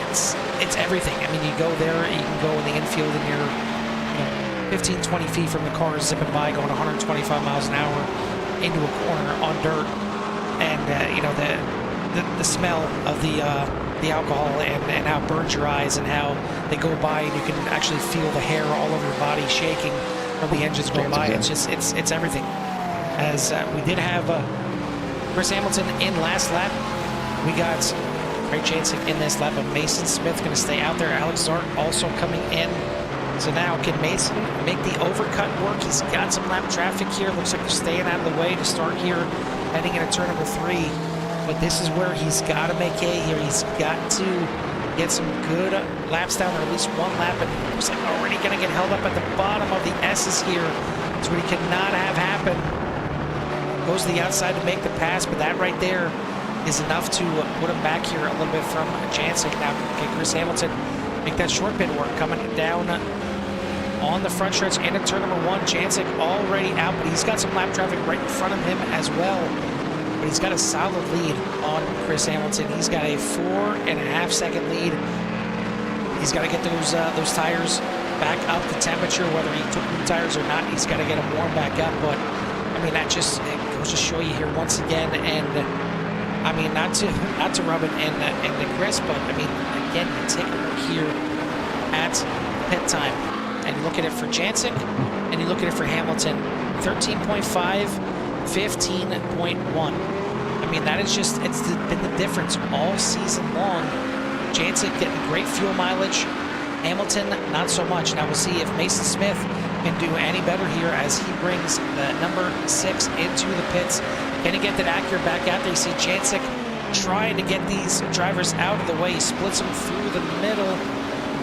it's everything. I mean, you go there, you can go in the infield, and you're, you know, 15, 20 feet from the cars zipping by, going 125 miles an hour into a corner on dirt, and you know, the smell of the alcohol and how it burns your eyes, and how they go by, and you can actually feel the hair all over your body shaking from the engines going by. It's just it's everything. As we did have Chris Hamilton in last lap, we got Ray Jancic in this lap, but Mason Smith going to stay out there. Alex Zart also coming in. So now, can Mason make the overcut work? He's got some lap traffic here. Looks like they're staying out of the way to start here, heading into turn number 3. But this is where he's got to make hay here. He's got to get some good laps down, or at least one lap. And it looks like already going to get held up at the bottom of the S's here. That's what he cannot have happen. Goes to the outside to make the pass, but that right there is enough to put him back here a little bit from Jancic. Now, can Chris Hamilton make that short pit work? Coming down on the front stretch into turn number 1. Jancic already out, but he's got some lap traffic right in front of him as well. But he's got a solid lead on Chris Hamilton. He's got a 4.5 second lead. He's got to get those tires back up to temperature, whether he took new tires or not. He's got to get them warm back up. But I mean, that just, it goes to show you here once again, and I mean, not to rub it in the grist, but I mean, again, you take a look here at pit time, and you look at it for Jancic, and you look at it for Hamilton, 13.5, 15.1. I mean, that is just, it's been the difference all season long. Jancic getting great fuel mileage, Hamilton not so much. Now we'll see if Mason Smith can do any better here as he brings the number 6 into the pits. Can he get that Acura back out there? You see Jancic trying to get these drivers out of the way. He splits them through the middle.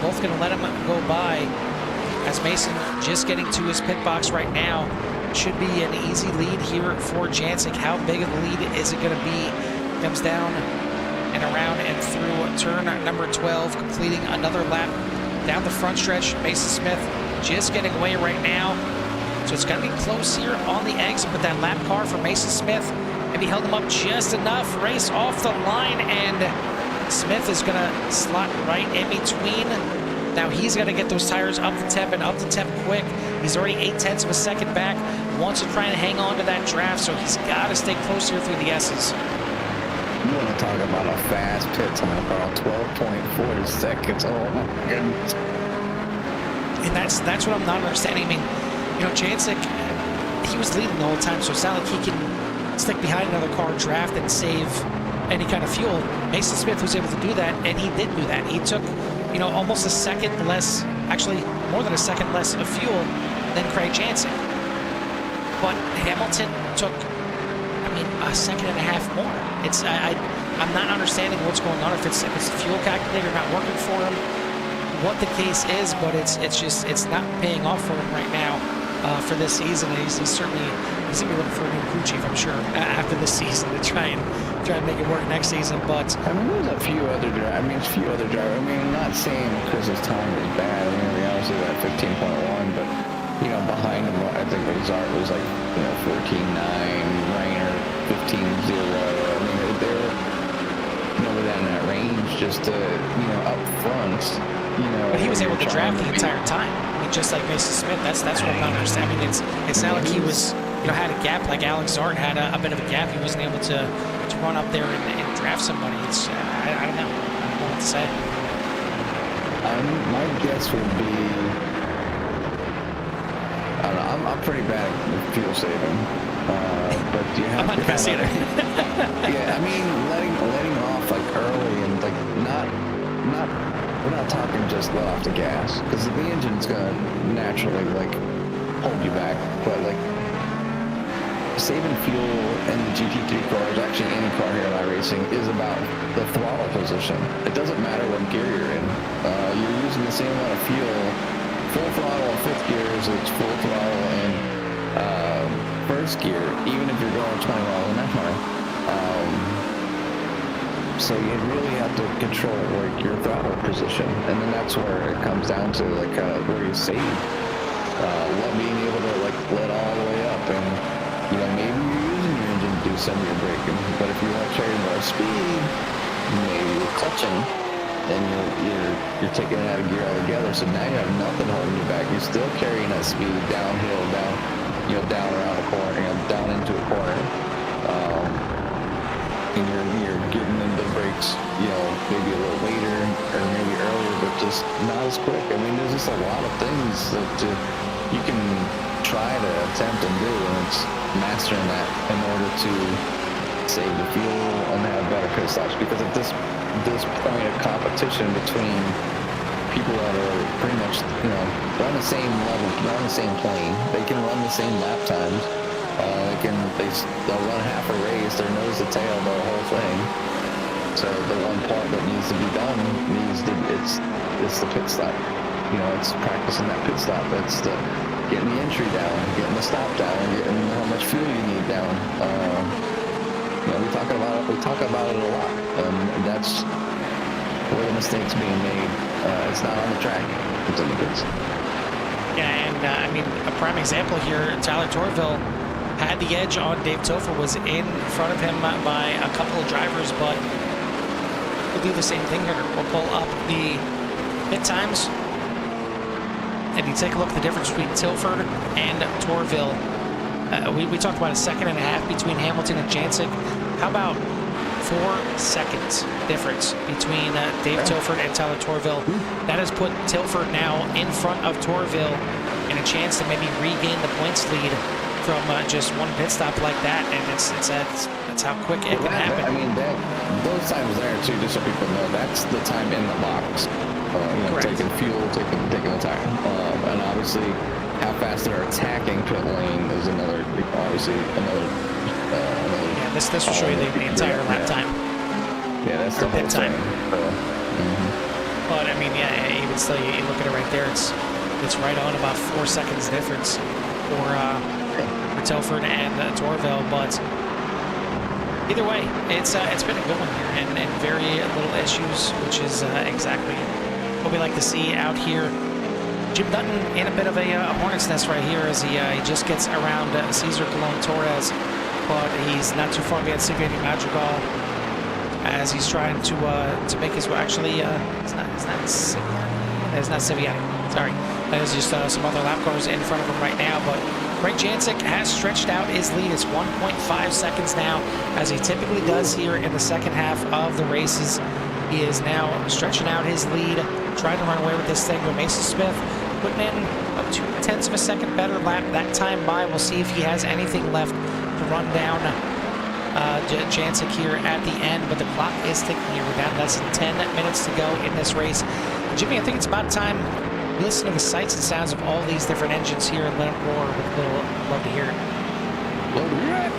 Both going to let him go by as Mason just getting to his pit box right now. Should be an easy lead here for Jancic. How big of a lead is it going to be? Comes down and around and through turn number 12, completing another lap down the front stretch. Mason Smith just getting away right now. So it's going to be close here on the exit, but that lap car for Mason Smith maybe held him up just enough. Race off the line, and Smith is going to slot right in between. Now he's got to get those tires up to temp and up to temp quick. He's already 0.8 of a second back. Wants to try and hang on to that draft, so he's got to stay close here through the S's. You want to talk about a fast pit time, about 12.4 seconds. Oh my goodness. And that's what I'm not understanding. I mean, you know, Jancic, he was leading the whole time, so it's not like he can stick behind another car, draft, and save any kind of fuel. Mason Smith was able to do that, and he did do that. He took, you know, almost a second less, actually more than a second less of fuel than Craig Jancic. But Hamilton took, I mean, a second and a half more. It's I'm not understanding what's going on. If it's the fuel calculator not working for him, what the case is, but it's not paying off for him right now for this season. And he's gonna be looking for a new crew chief, I'm sure, after this season to try and make it work next season. But I mean, there's a few other drivers. I mean, I'm not saying Chris's time is bad. I mean, obviously that 15.1, but you know, behind him, I think Lazard was like, you know, 14.9, Rainer 15.0. I mean, they're within that range, just you know, up front. You know, but he was able to draft the entire time. I mean, just like Mason Smith. That's what I'm not understanding. I mean, it's not like he was, you know, had a gap like Alex Zart had a bit of a gap. He wasn't able to run up there and draft somebody. It's I don't know. I don't know what to say. My guess would be, I don't know, I'm pretty bad at fuel saving, but you have I'm not to the best either. Yeah, I mean, letting off like early and like not. We're not talking just let off the gas, because the engine's gonna naturally like hold you back, but like saving fuel in the GT3 cars, actually any car here at iRacing, is about the throttle position. It doesn't matter what gear you're in. You're using the same amount of fuel. Full throttle in fifth gear is full throttle in first gear, even if you're going 20 miles an hour. So you really have to control like your throttle position, and then that's where it comes down to like where you save. Being able to like let all the way up, and you know, maybe you're using your engine to do some of your braking, but if you want to carry more speed, maybe you're clutching and you're taking it out of gear altogether. So now you have nothing holding you back. You're still carrying that speed downhill, down around a corner, down into a corner. And you're getting into the brakes, maybe a little later or maybe earlier, but just not as quick. I mean, there's just a lot of things that you can try to attempt and do, and it's mastering that in order to save the fuel and have better pit stops. Because at this point of competition between people that are pretty much, run the same level, run the same plane, they can run the same lap times. They'll run half a race, their nose to tail, the whole thing. So the one part that needs to be done it's the pit stop. It's practicing that pit stop. It's getting the entry down, getting the stop down, getting how much fuel you need down. We talk about it a lot, and that's where the mistakes being made. It's not on the track; it's in the pits. Yeah, and a prime example here, Tyler Torville had the edge on Dave Topher, was in front of him by a couple of drivers, but we'll do the same thing here. We'll pull up the pit times, and you take a look at the difference between Tilford and Torville. We talked about a second and a half between Hamilton and Jancic. How about 4 seconds difference between Dave Tilford and Tyler Torville. That has put Tilford now in front of Torville and a chance to maybe regain the points lead from just one pit stop like that, and that's how quick it can happen. I mean, those times there too, just so people know, that's the time in the box. Taking fuel, taking the time, and obviously how fast they're attacking pit lane is another. Yeah, this will show you the entire lap time. Yeah, that's the pit time. But I mean, yeah, even still, you look at it right there. It's right on about 4 seconds difference for Telford and Torville. But either way, it's been a good one here, and very little issues, which is exactly what we like to see out here. Jim Dutton in a bit of a hornet's nest right here as he just gets around Cesar Colon Torres, but he's not too far behind Silvio Madrigal as he's trying to make his way. Actually, it's not Siviani. It's not Siviani. Sorry, there's just some other lap cars in front of him right now, but Greg Jancic has stretched out his lead. It's 1.5 seconds now, as he typically does here in the second half of the races. He is now stretching out his lead, trying to run away with this thing. But Mason Smith putting in about 0.2 of a second better lap that time by. We'll see if he has anything left to run down Jancic here at the end. But the clock is ticking here. We're down less than 10 minutes to go in this race. Jimmy, I think it's about time we listen to the sights and sounds of all these different engines here and let it roar. We'll love to hear it. Love to hear it.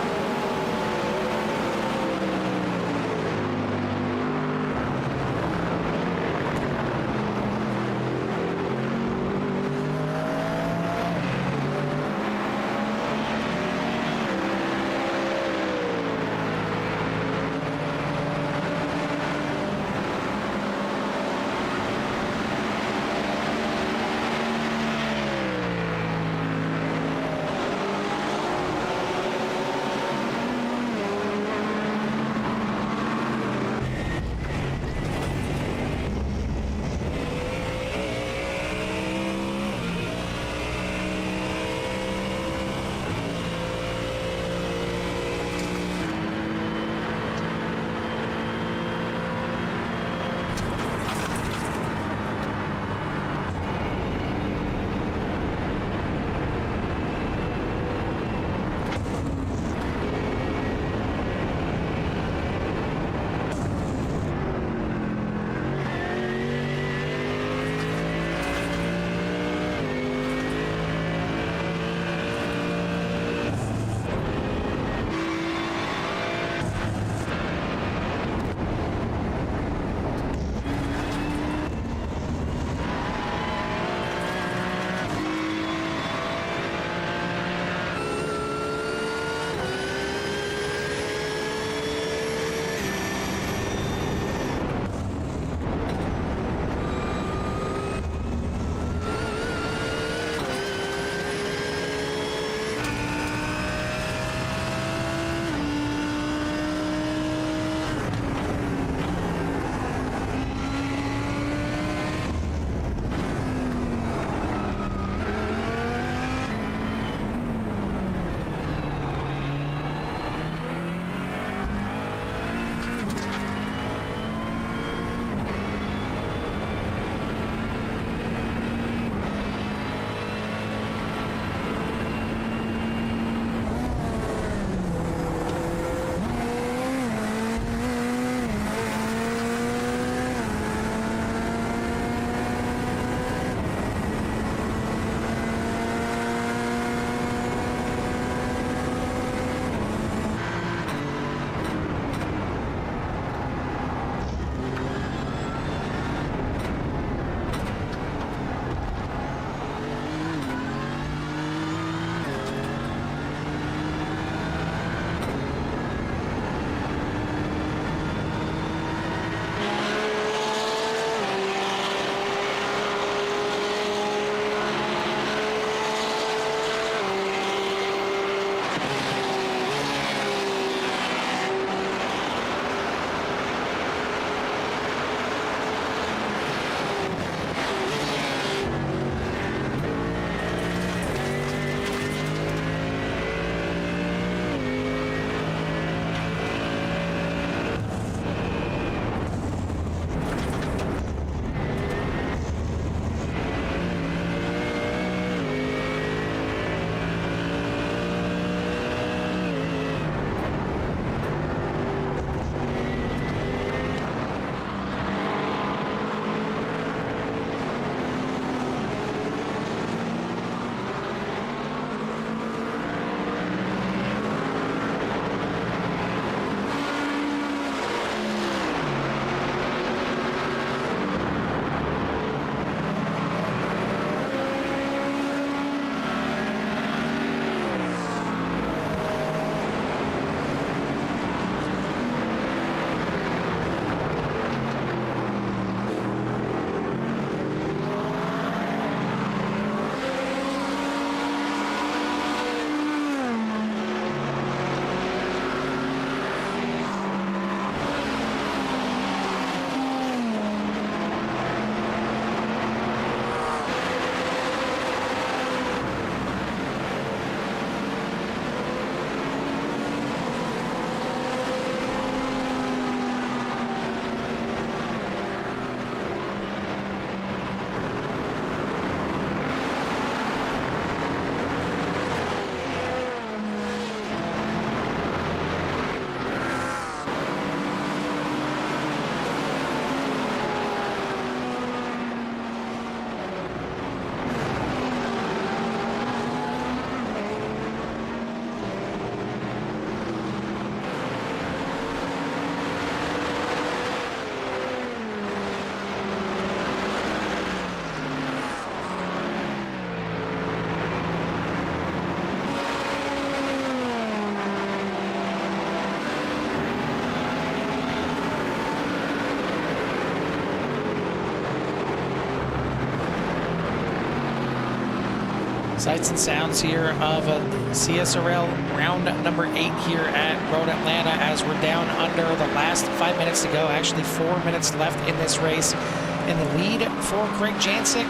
Sights and sounds here of CSRL round number 8 here at Road Atlanta as we're down under the last 5 minutes to go. Actually 4 minutes left in this race. And the lead for Craig Jancic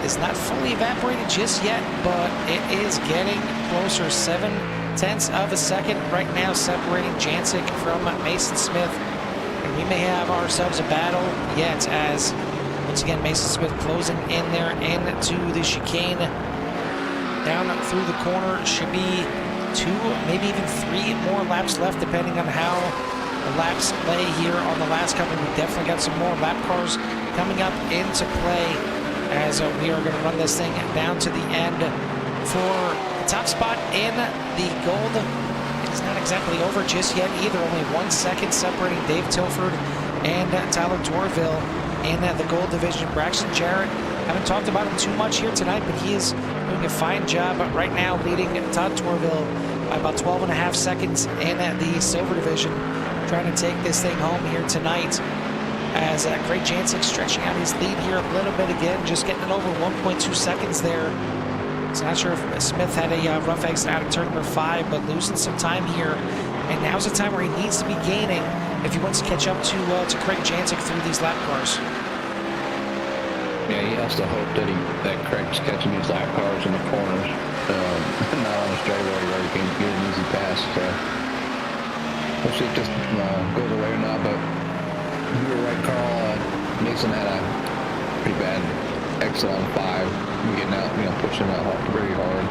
is not fully evaporated just yet, but it is getting closer. 0.7 of a second right now separating Jancic from Mason Smith. And we may have ourselves a battle yet as, once again, Mason Smith closing in there into the chicane. Down through the corner, should be 2, maybe even 3 more laps left, depending on how the laps lay here on the last couple. We definitely got some more lap cars coming up into play as we are going to run this thing down to the end for the top spot in the gold. It's not exactly over just yet either. Only 1 second separating Dave Tilford and Tyler Torville in the gold division. Braxton Jarrett, haven't talked about him too much here tonight, but he is doing a fine job right now, leading Todd Torville by about 12.5 seconds in the silver division, trying to take this thing home here tonight as Craig Jancic stretching out his lead here a little bit again, just getting it over 1.2 seconds there. So not sure if Smith had a rough exit out of turn number 5, but losing some time here. And now's the time where he needs to be gaining if he wants to catch up to Craig Jancic through these lap cars. Yeah, he has to hope that Craig's catching these lap cars in the corners, not on the straightaway where he can get an easy pass. So we'll see if this goes away or not. But you were right, Carl. Mason had a pretty bad exit on 5, getting out, pushing out pretty hard,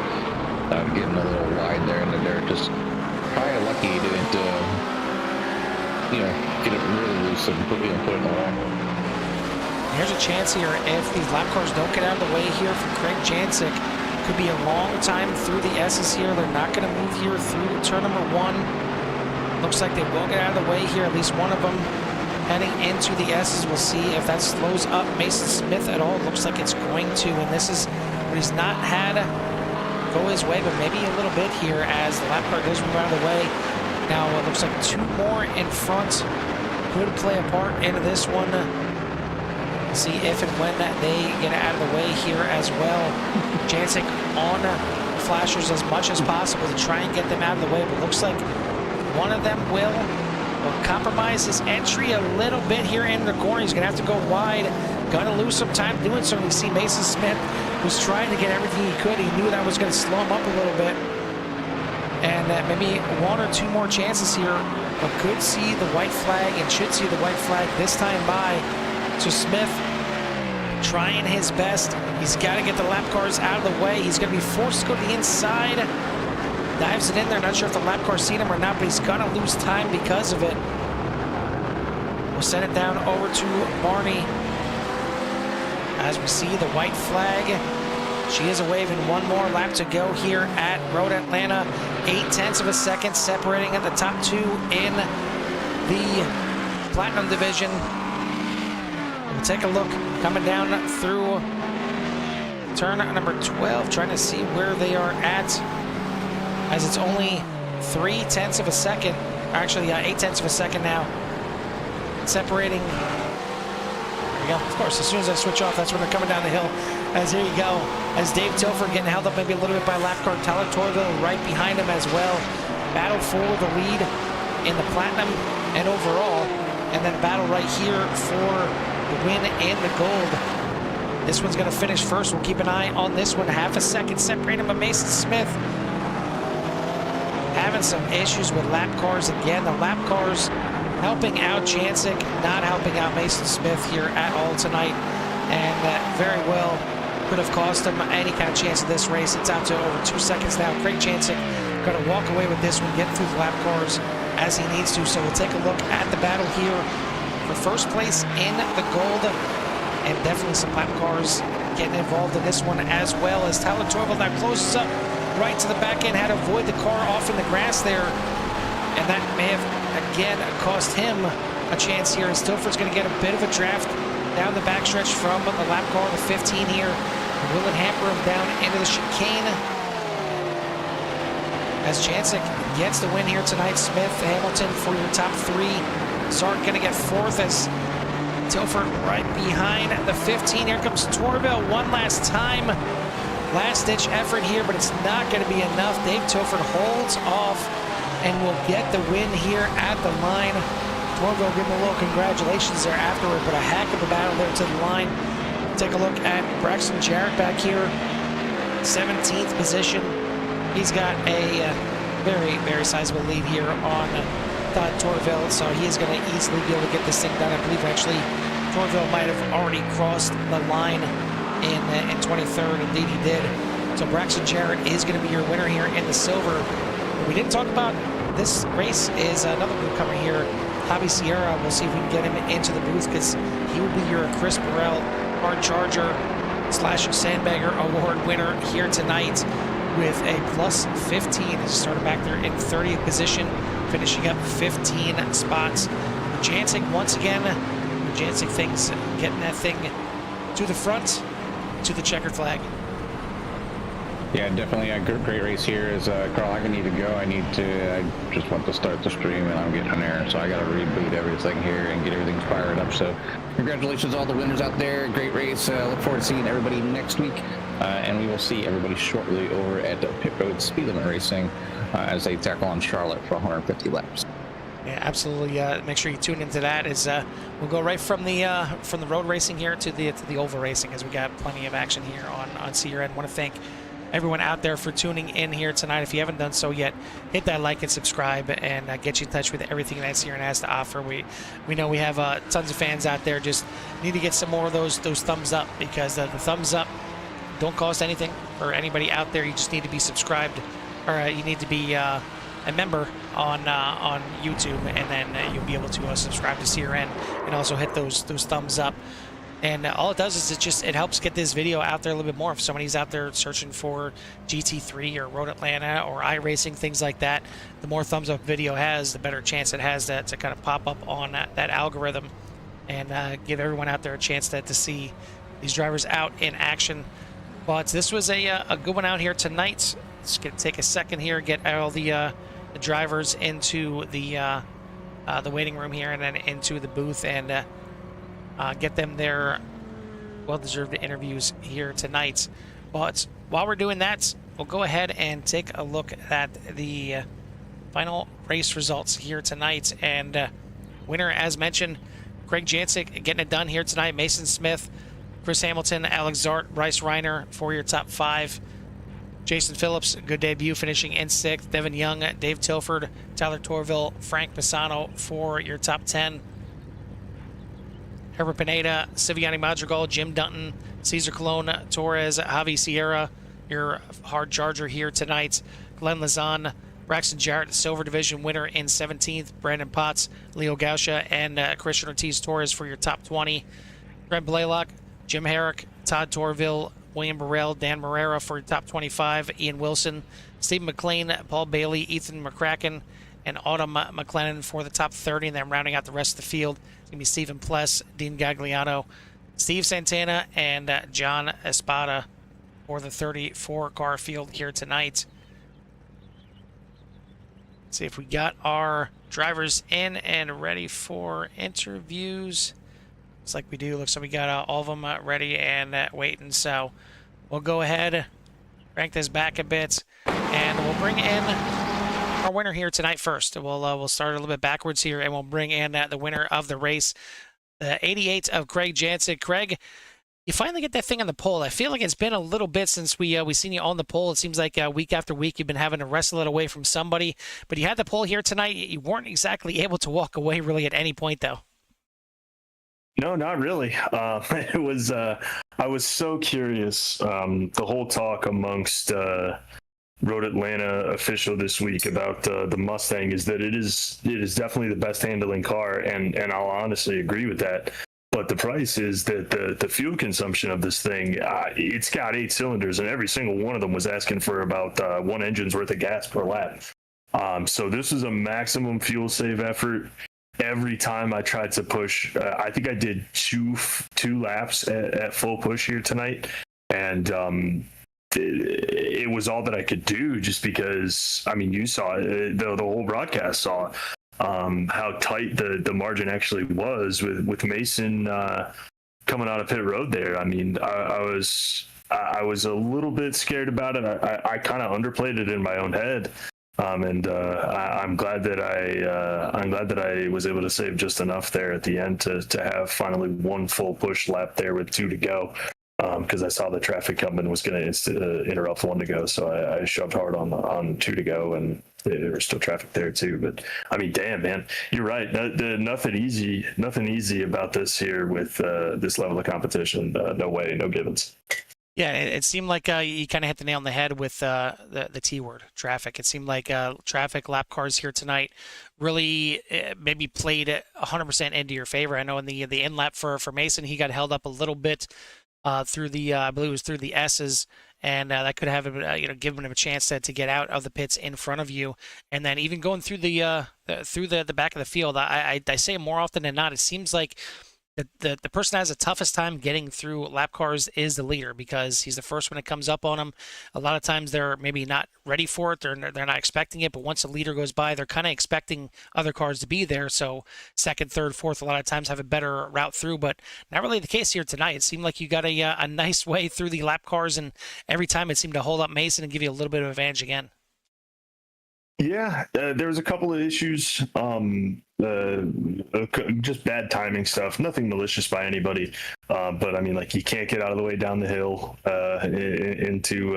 getting a little wide there, and then they're just probably lucky he didn't, get it really loose and put it in the wall. Here's a chance here if these lap cars don't get out of the way here for Craig Jancic. Could be a long time through the S's here. They're not going to move here through turn number 1. Looks like they will get out of the way here, at least one of them heading into the S's. We'll see if that slows up Mason Smith at all. Looks like it's going to, and this is what he's not had go his way, but maybe a little bit here as the lap car does move out of the way. Now it looks like 2 more in front could play a part into this one. See if and when they get out of the way here as well. Jancic on flashers as much as possible to try and get them out of the way, but looks like one of them will compromise his entry a little bit here in the corner. He's going to have to go wide. Going to lose some time doing so. We see Mason Smith was trying to get everything he could. He knew that was going to slow him up a little bit. And maybe 1 or 2 more chances here, but could see the white flag and should see the white flag this time by. So Smith trying his best. He's got to get the lap cars out of the way. He's going to be forced to go to the inside. Dives it in there. Not sure if the lap car's seen him or not, but he's going to lose time because of it. We'll send it down over to Barney as we see the white flag. She is a waving. 1 more lap to go here at Road Atlanta. 0.8 of a second separating at the top 2 in the Platinum division. We'll take a look coming down through turn number 12, trying to see where they are at, as it's only 0.3 of a second, actually 0.8 of a second now, separating. There we go. Of course, as soon as I switch off, that's when they're coming down the hill. As here you go, as Dave Tilford getting held up maybe a little bit by lap car. Tyler Torville right behind him as well. Battle for the lead in the Platinum and overall, and then battle right here for the win and the gold. This one's going to finish first. We'll keep an eye on this one. 0.5 second separating him, Mason Smith having some issues with lap cars again. The lap cars helping out Jancic, not helping out Mason Smith here at all tonight, and that very well could have cost him any kind of chance of this race. It's out to over 2 seconds now. Craig Jancic going to walk away with this one, get through the lap cars as he needs to. So we'll take a look at the battle here for first place in the gold, and definitely some lap cars getting involved in this one as well, as Tyler Torville now closes up right to the back end, had to avoid the car off in the grass there, and that may have again cost him a chance here, as Tilford's going to get a bit of a draft down the backstretch from the lap car, the 15 here. Will it hamper him down into the chicane? As Jancic gets the win here tonight. Smith, Hamilton for your top 3. Sark going to get 4th as Tilford right behind the 15. Here comes Torville one last time. last-ditch effort here, but it's not going to be enough. Dave Tilford holds off and will get the win here at the line. Torville give him a little congratulations there afterward, but a heck of a battle there to the line. Take a look at Braxton Jarrett back here, 17th position. He's got a very, very sizable lead here on Todd Torville, so he is going to easily be able to get this thing done. I believe actually Torville might have already crossed the line in 23rd. Indeed he did. So Braxton Jarrett is going to be your winner here in the silver. What we didn't talk about this race is another newcomer here, Javi Sierra. We'll see if we can get him into the booth, because he will be your Chris Burrell Hard Charger / Sandbagger Award winner here tonight with a plus 15. He started back there in 30th position, finishing up 15 spots. Jancic once again, Jancic things getting that thing to the front, to the checkered flag. Yeah, definitely a great race here. Is Carl, I need to go. I just want to start the stream and I'm getting there, so I got to reboot everything here and get everything fired up. So congratulations to all the winners out there. Great race. Look forward to seeing everybody next week, and we will see everybody shortly over at Pit Road Speed Limit Racing as they tackle on Charlotte for 150 laps. Yeah, absolutely. Make sure you tune into that. As we'll go right from the road racing here to the oval racing, as we got plenty of action here on CRN. Want to thank everyone out there for tuning in here tonight. If you haven't done so yet, hit that like and subscribe, and get you in touch with everything that CRN has to offer. We know we have tons of fans out there. Just need to get some more of those thumbs up, because the thumbs up don't cost anything for anybody out there. You just need to be subscribed, or you need to be a member on YouTube, and then you'll be able to subscribe to CRN and also hit those thumbs up. And all it does is it helps get this video out there a little bit more. If somebody's out there searching for GT3 or Road Atlanta or iRacing, things like that, the more thumbs up video has, the better chance it has to kind of pop up on that algorithm, and give everyone out there a chance to see these drivers out in action. But this was a good one out here tonight. Just gonna take a second here, get all the drivers into the waiting room here, and then into the booth, and get them their well-deserved interviews here tonight. But while we're doing that, we'll go ahead and take a look at the final race results here tonight. And winner, as mentioned, Craig Jancic getting it done here tonight. Mason Smith, Chris Hamilton, Alex Zart, Bryce Reiner for your top 5. Jason Phillips, good debut, finishing in 6th. Devin Young, Dave Tilford, Tyler Torville, Frank Pisano for your top 10. Herbert Pineda, Siviani Madrigal, Jim Dutton, Cesar Colon, Torres, Javi Sierra, your hard charger here tonight. Glenn Lazan, Braxton Jarrett, Silver Division winner in 17th. Brandon Potts, Leo Gausha, and Christian Ortiz Torres for your top 20. Greg Blaylock, Jim Herrick, Todd Torville, William Burrell, Dan Morera for your top 25. Ian Wilson, Stephen McLean, Paul Bailey, Ethan McCracken, and Autumn McLennan for the top 30. And then rounding out the rest of the field, it's going to be Stephen Pless, Dean Gagliano, Steve Santana, and John Espada for the 34-car field here tonight. Let's see if we got our drivers in and ready for interviews. Looks like we do. Looks like we got all of them ready and waiting. So we'll go ahead, crank this back a bit, and we'll bring in our winner here tonight first. We'll start a little bit backwards here, and we'll bring in the winner of the race, the 88 of Craig Jancic. Craig, you finally get that thing on the pole. I feel like it's been a little bit since we seen you on the pole. It seems like week after week you've been having to wrestle it away from somebody, but you had the pole here tonight. You weren't exactly able to walk away really at any point, though. No, not really. It was. I was so curious. The whole talk amongst Road Atlanta official this week about the Mustang is that it is definitely the best handling car, and I'll honestly agree with that. But the price is that the fuel consumption of this thing, it's got 8 cylinders, and every single one of them was asking for about 1 engine's worth of gas per lap. So this was a maximum fuel save effort. Every time I tried to push, I think I did two laps at full push here tonight, and it was all that I could do, just because, I mean, you saw it, the whole broadcast saw how tight the margin actually was with Mason coming out of pit road there. I mean, I was a little bit scared about it. I kind of underplayed it in my own head. I'm glad that I was able to save just enough there at the end to have finally one full push lap there with 2 to go. Because I saw the traffic coming was going to interrupt 1 to go, so I shoved hard on 2 to go, and there was still traffic there too. But I mean, damn, man, you're right. Nothing easy about this here with this level of competition. No way, no givens. Yeah, it seemed like you kind of hit the nail on the head with the T word, traffic. It seemed like traffic lap cars here tonight really maybe played 100% into your favor. I know in the in lap for Mason, he got held up a little bit through the I believe it was through the S's, and that could have given him a chance to get out of the pits in front of you. And then even going through the back of the field, I say more often than not, it seems like the person that has the toughest time getting through lap cars is the leader, because he's the first one that comes up on them. A lot of times they're maybe not ready for it, they're not expecting it, but once the leader goes by, they're kind of expecting other cars to be there. So second, third, fourth, a lot of times have a better route through, but not really the case here tonight. It seemed like you got a nice way through the lap cars, and every time it seemed to hold up Mason and give you a little bit of advantage again. Yeah, there was a couple of issues, just bad timing stuff. Nothing malicious by anybody, but I mean, like, you can't get out of the way down the hill into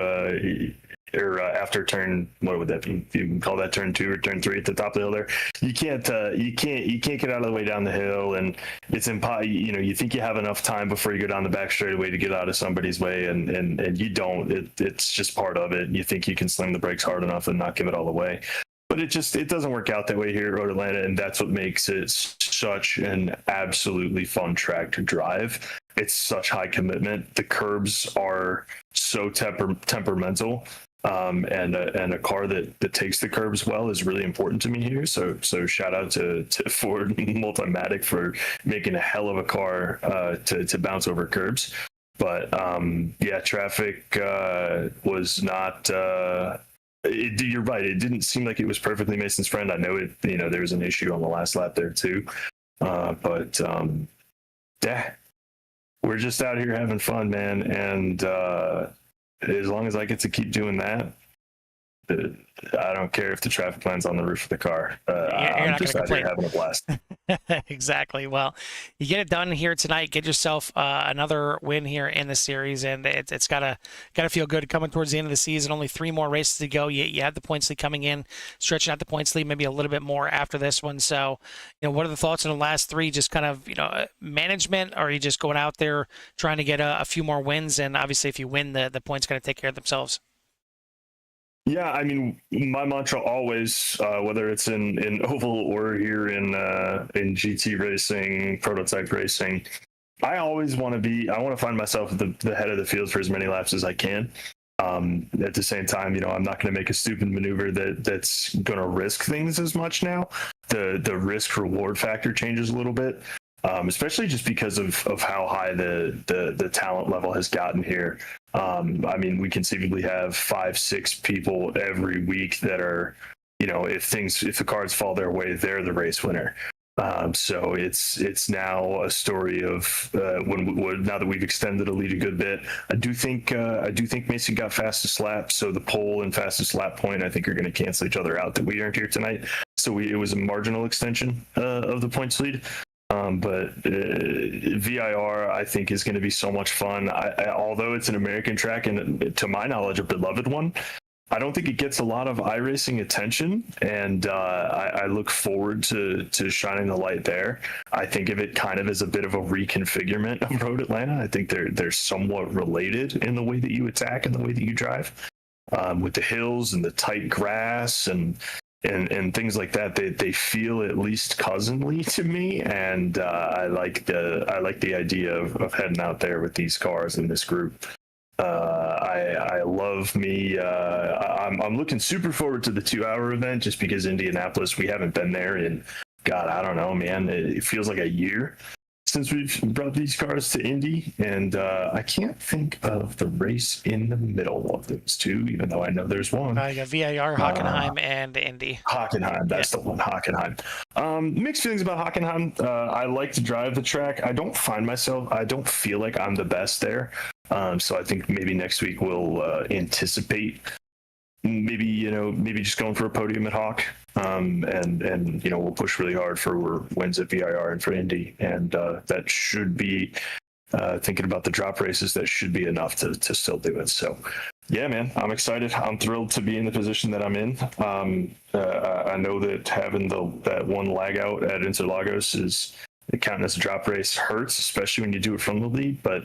after turn. What would that be? You can call that turn 2 or turn 3 at the top of the hill. There, you can't get out of the way down the hill, and it's you think you have enough time before you go down the back straightaway to get out of somebody's way, and you don't. It's just part of it. You think you can sling the brakes hard enough and not give it all away. But it doesn't work out that way here at Road Atlanta, and that's what makes it such an absolutely fun track to drive. It's such high commitment. The curbs are so temperamental, and a car that takes the curbs well is really important to me here. So shout out to Ford Multimatic for making a hell of a car to bounce over curbs. But yeah, traffic was not. You're right. It didn't seem like it was perfectly Mason's friend. I know it. There was an issue on the last lap there too. But yeah, we're just out here having fun, man. And as long as I get to keep doing that, I don't care if the traffic lands on the roof of the car. I'm just out here having a blast. Exactly. Well, you get it done here tonight. Get yourself another win here in the series, and it's gotta feel good coming towards the end of the season. Only 3 more races to go. You have the points lead coming in, stretching out the points lead maybe a little bit more after this one. So, what are the thoughts on the last 3? Just kind of management, or are you just going out there trying to get a few more wins? And obviously, if you win, the points going to take care of themselves. Yeah, I mean, my mantra always, whether it's in oval or here in GT racing, prototype racing, I always want to find myself at the head of the field for as many laps as I can. At the same time, I'm not going to make a stupid maneuver that's going to risk things as much now. The risk reward factor changes a little bit. Especially just because of how high the talent level has gotten here. I mean, we conceivably have 5-6 people every week that are, if the cards fall their way, they're the race winner. So it's now a story of now that we've extended the lead a good bit. I do think Mason got fastest lap, so the pole and fastest lap point I think are going to cancel each other out that we earned here tonight. So it was a marginal extension of the points lead. But VIR, I think, is going to be so much fun. Although it's an American track and, to my knowledge, a beloved one, I don't think it gets a lot of iRacing attention, and I look forward to shining the light there. I think of it kind of as a bit of a reconfigurement of Road Atlanta. I think they're somewhat related in the way that you attack and the way that you drive, with the hills and the tight grass and things like that. They feel at least cousinly to me, and I like the idea of heading out there with these cars in this group. I love me. I'm looking super forward to the 2-hour event, just because Indianapolis, we haven't been there in, God, I don't know, man. It feels like a year. since we've brought these cars to Indy, and I can't think of the race in the middle of those two, even though I know there's one. You got VAR, Hockenheim, and Indy. Hockenheim, that's the one, Hockenheim. Mixed feelings about Hockenheim. I like to drive the track. I don't feel like I'm the best there. So I think maybe next week we'll anticipate maybe just going for a podium at Hawk. And we'll push really hard for wins at VIR and for Indy. And that should be, thinking about the drop races, that should be enough to still do it. So yeah, man, I'm excited. I'm thrilled to be in the position that I'm in. I know that having that one lag out at Interlagos is counting as a drop race hurts, especially when you do it from the lead. But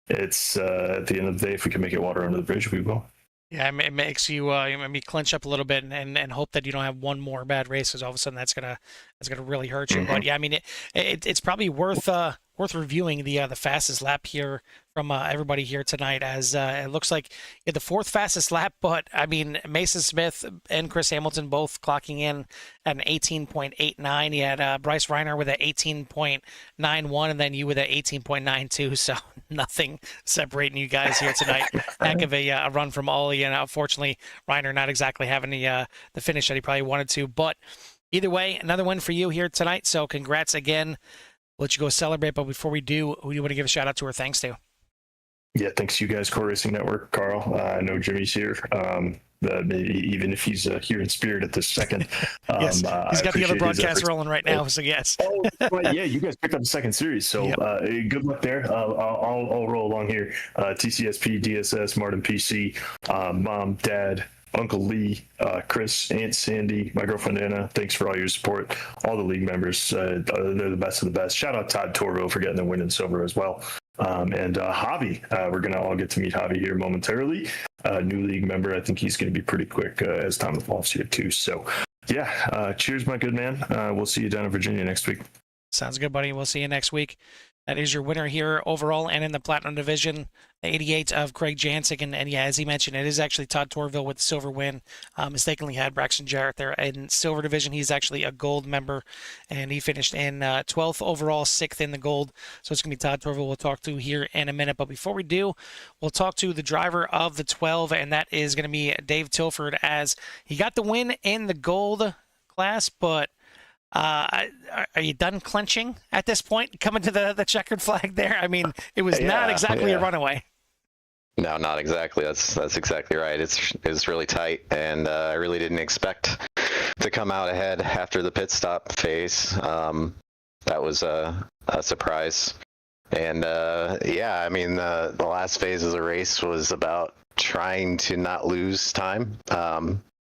it's at the end of the day, if we can make it water under the bridge, we will. Yeah, it makes you maybe clench up a little bit and hope that you don't have one more bad race, because all of a sudden that's gonna really hurt you. But yeah, I mean it's probably worth reviewing the fastest lap here from everybody here tonight, as it looks like the fourth fastest lap. But I mean, Mason Smith and Chris Hamilton both clocking in at an 18.89. You had Bryce Reiner with an 18.91, and then you with an 18.92. So nothing separating you guys here tonight. Heck of a run from Ollie, and unfortunately Reiner not exactly having the finish that he probably wanted to. But either way, another win for you here tonight. So congrats again. We'll let you go celebrate, but before we do, who do you want to give a shout out to or thanks to? Yeah, thanks to you guys, Core Racing Network, Carl. I know Jimmy's here. Maybe even if he's here in spirit at this second. Yes, he's got the other broadcast rolling right now, so yes. Oh, right, yeah, you guys picked up the second series, so yep. Good luck there. I'll roll along here. TCSP, DSS, Martin PC, Mom, Dad, Uncle Lee, Chris, Aunt Sandy, my girlfriend Anna, thanks for all your support. All the league members, they're the best of the best. Shout out Todd Torville for getting the win in silver as well. And Javi, we're going to all get to meet Javi here momentarily. New league member. I think he's going to be pretty quick as time evolves here too. So yeah, cheers, my good man. We'll see you down in Virginia next week. Sounds good, buddy. We'll see you next week. That is your winner here overall and in the Platinum Division, 88 of Craig Jancic. And yeah, as he mentioned, it is actually Todd Torville with the silver win. Mistakenly had Braxton Jarrett there in silver division. He's actually a gold member, and he finished in 12th overall, 6th in the gold. So it's going to be Todd Torville we'll talk to here in a minute. But before we do, we'll talk to the driver of the 12, and that is going to be Dave Tilford, as he got the win in the gold class, but are you done clenching at this point, coming to the checkered flag there? I mean, it was not exactly a runaway. No, not exactly. That's exactly right. It's really tight, and I really didn't expect to come out ahead after the pit stop phase. That was a surprise. And yeah, I mean, the last phase of the race was about trying to not lose time,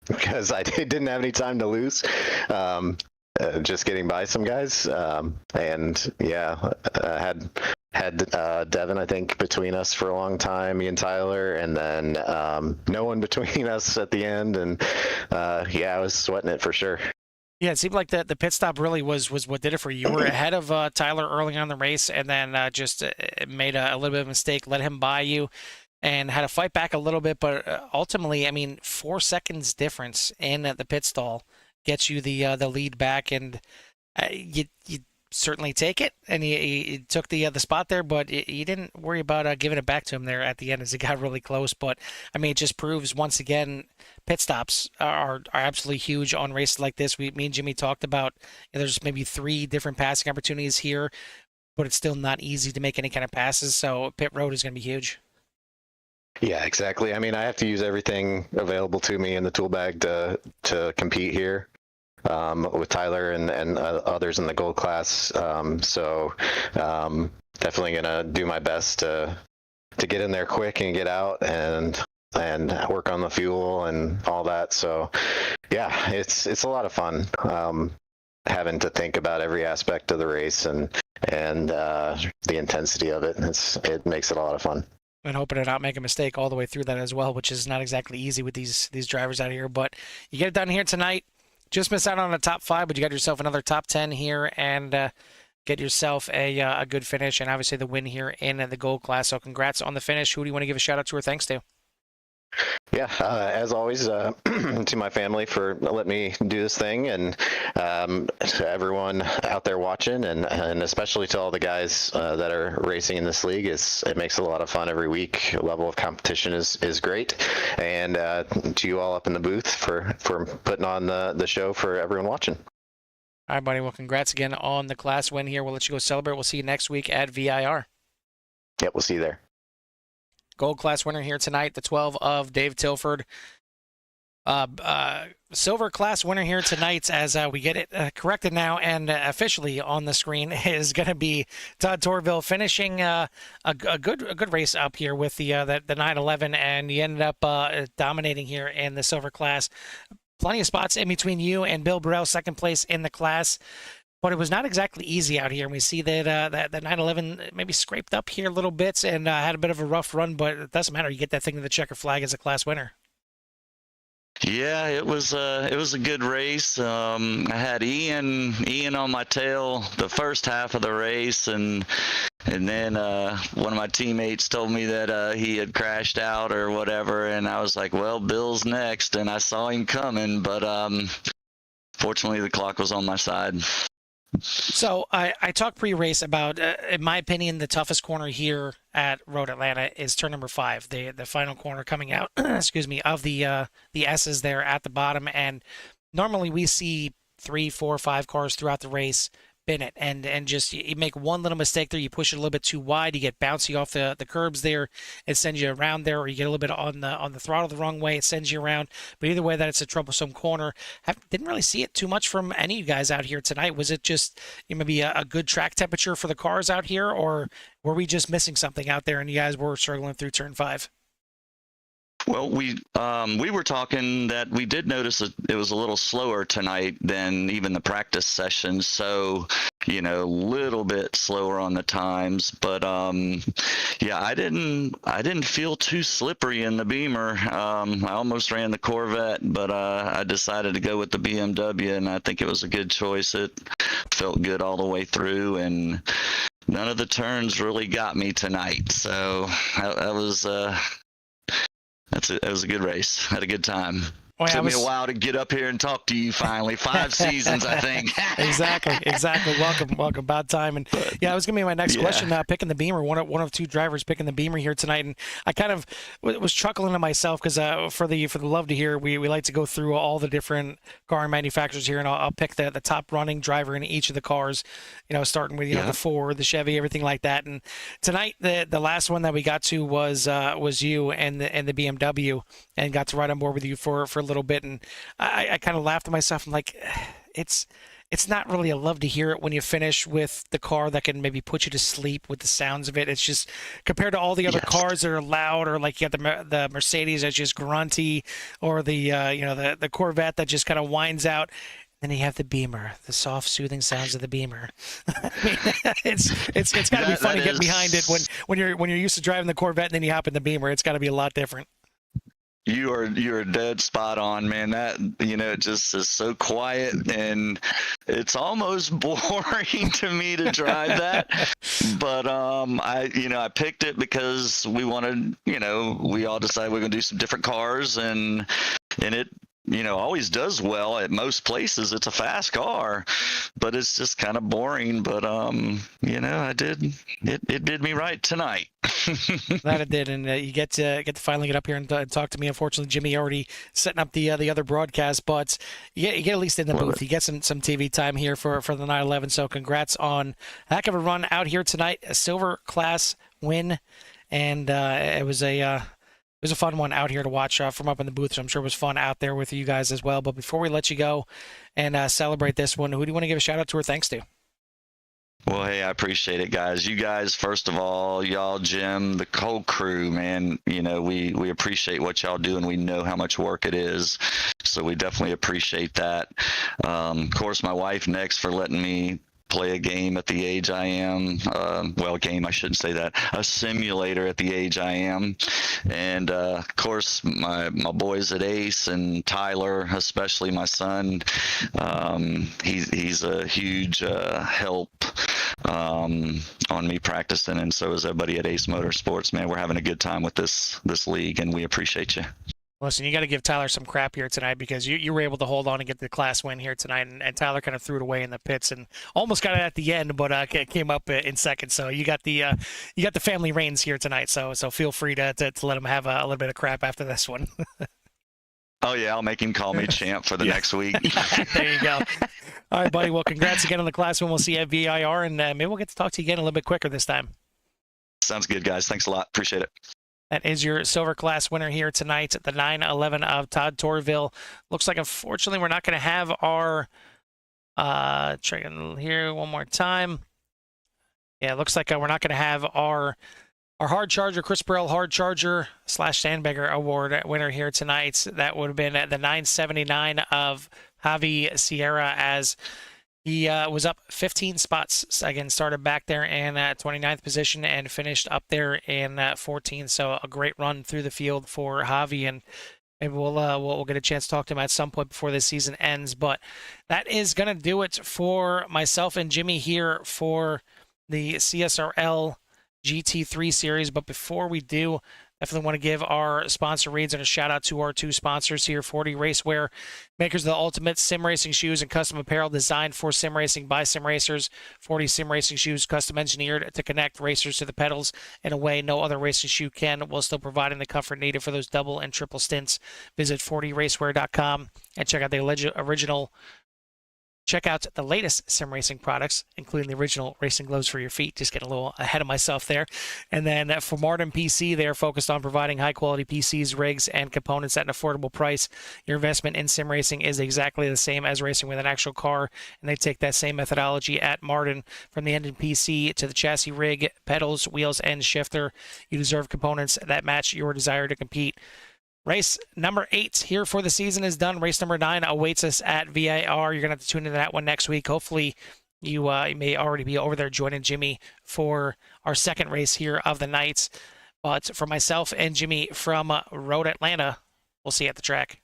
because I didn't have any time to lose. Just getting by some guys, and yeah, had Devin, I think, between us for a long time, me and Tyler, and then no one between us at the end, and yeah, I was sweating it for sure. Yeah, it seemed like the pit stop really was what did it for you. You were ahead of Tyler early on in the race, and then just made a little bit of a mistake, let him by you, and had to fight back a little bit, but ultimately, I mean, 4 seconds difference in the pit stall gets you the lead back, and you certainly take it, and you took the spot there, but you didn't worry about giving it back to him there at the end as it got really close. But I mean, it just proves once again, pit stops are absolutely huge on races like this. Me and Jimmy talked about, there's maybe 3 different passing opportunities here, but it's still not easy to make any kind of passes. So pit road is going to be huge. Yeah, exactly. I mean, I have to use everything available to me in the tool bag to compete here. With Tyler and others in the gold class, so definitely gonna do my best to get in there quick and get out and work on the fuel and all that. So yeah, it's a lot of fun having to think about every aspect of the race and the intensity of it. It makes it a lot of fun. And hoping to not make a mistake all the way through that as well, which is not exactly easy with these drivers out here. But you get it done here tonight. Just missed out on a top 5, but you got yourself another top 10 here, and get yourself a good finish, and obviously the win here in the gold class. So congrats on the finish. Who do you want to give a shout out to or thanks to? Yeah, as always, to my family for letting me do this thing, and to everyone out there watching, and especially to all the guys that are racing in this league. It makes it a lot of fun every week. The level of competition is great, and to you all up in the booth for putting on the show for everyone watching. All right, buddy. Well, congrats again on the class win here. We'll let you go celebrate. We'll see you next week at VIR. Yep, we'll see you there. Gold class winner here tonight, the 12 of Dave Tilford. Silver class winner here tonight, as we get it corrected now and officially on the screen, is going to be Todd Torville, finishing a good race up here with the 911, and he ended up dominating here in the silver class. Plenty of spots in between you and Bill Burrell, second place in the class. But it was not exactly easy out here. And we see that that 911 maybe scraped up here a little bit and had a bit of a rough run, but it doesn't matter. You get that thing to the checker flag as a class winner. Yeah, it was a good race. I had Ian on my tail the first half of the race, and then one of my teammates told me that he had crashed out or whatever, and I was like, well, Bill's next, and I saw him coming, but fortunately the clock was on my side. So I talked pre-race about, in my opinion, the toughest corner here at Road Atlanta is turn number 5, the final corner coming out, excuse me, of the S's there at the bottom. And normally we see 3, 4, 5 cars throughout the race bin it, and just you make one little mistake there, you push it a little bit too wide, you get bouncy off the curbs there, it sends you around there, or you get a little bit on the throttle the wrong way, it sends you around. But either way, that it's a troublesome corner. Didn't really see it too much from any of you guys out here tonight. Was it just maybe a good track temperature for the cars out here, or were we just missing something out there and you guys were struggling through turn 5? Well, we were talking that we did notice that it was a little slower tonight than even the practice session. So, a little bit slower on the times. But yeah, I didn't feel too slippery in the Beamer. I almost ran the Corvette, but I decided to go with the BMW, and I think it was a good choice. It felt good all the way through, and none of the turns really got me tonight. So that was. It was a good race. Had a good time. Oh, yeah, Took me a while to get up here and talk to you finally. 5 seasons, I think. Exactly. Welcome. About time. And yeah, that was gonna be my next question. Picking the Beamer, one of 2 drivers picking the Beamer here tonight, and I kind of was chuckling to myself because for the love to hear, we like to go through all the different car manufacturers here, and I'll pick the top running driver in each of the cars. Starting with the Ford, the Chevy, everything like that. And tonight, the last one that we got to was you and the BMW, and got to ride on board with you for a little bit, and I kind of laughed to myself. I'm like, it's not really a love to hear it when you finish with the car that can maybe put you to sleep with the sounds of it. It's just compared to all the other cars that are loud, or like you got the Mercedes that's just grunty, or the Corvette that just kind of whines out. Then you have the Beamer, the soft, soothing sounds of the Beamer. I mean, it's got to be fun to get behind it when you're used to driving the Corvette and then you hop in the Beamer. It's got to be a lot different. You're dead spot on, man. That it just is so quiet, and it's almost boring to me to drive that. But I picked it because we wanted, we all decided we're gonna do some different cars, and it always does well at most places. It's a fast car, but it's just kind of boring. But it did me right tonight. That it did, and you get to finally get up here and talk to me. Unfortunately, Jimmy already setting up the other broadcast, but you get at least in the booth. You get some TV time here for the 911. So congrats on a heck of a run out here tonight. A silver class win, and it was a fun one out here to watch from up in the booth. So I'm sure it was fun out there with you guys as well. But before we let you go and celebrate this one, who do you want to give a shout out to or thanks to? Well, hey, I appreciate it, guys. You guys, first of all, y'all, Jim, the whole crew, man, we appreciate what y'all do, and we know how much work it is. So we definitely appreciate that. Of course, my wife next for letting me play a game at the age I am. I shouldn't say that. A simulator at the age I am. And, of course, my boys at Ace and Tyler, especially my son. He's a huge help on me practicing, and so is everybody at Ace Motorsports. Man, we're having a good time with this league, and we appreciate you. Listen, you got to give Tyler some crap here tonight because you were able to hold on and get the class win here tonight, and Tyler kind of threw it away in the pits and almost got it at the end, but came up in second. So you got the family reigns here tonight. So feel free to let him have a little bit of crap after this one. Oh yeah, I'll make him call me champ for the next week. There you go. All right, buddy. Well, congrats again on the class win. We'll see you at VIR, and maybe we'll get to talk to you again a little bit quicker this time. Sounds good, guys. Thanks a lot. Appreciate it. That is your silver class winner here tonight at the 911 of Todd Torville. Looks like, unfortunately, we're not going to have our checking here one more time. Yeah, it looks like we're not going to have our hard charger, Chris Burrell hard charger / Sandbagger award winner here tonight. That would have been at the 979 of Javi Sierra, as he was up 15 spots. Again, started back there in 29th position and finished up there in 14th. So a great run through the field for Javi, and maybe we'll get a chance to talk to him at some point before this season ends. But that is going to do it for myself and Jimmy here for the CSRL GT3 series. But before we do, definitely want to give our sponsor reads and a shout out to our two sponsors here, 40 Racewear, makers of the ultimate sim racing shoes and custom apparel designed for sim racing by sim racers. 40 sim racing shoes, custom engineered to connect racers to the pedals in a way no other racing shoe can, while still providing the comfort needed for those double and triple stints. Visit 40racewear.com and check out the original. Check out the latest sim racing products, including the original racing gloves for your feet. Just getting a little ahead of myself there. And then for Martin PC, they are focused on providing high-quality PCs, rigs, and components at an affordable price. Your investment in sim racing is exactly the same as racing with an actual car, and they take that same methodology at Martin. From the engine PC to the chassis rig, pedals, wheels, and shifter, you deserve components that match your desire to compete. Race number 8 here for the season is done. Race number 9 awaits us at VIR. You're going to have to tune into that one next week. Hopefully, you may already be over there joining Jimmy for our second race here of the night. But for myself and Jimmy from Road Atlanta, we'll see you at the track.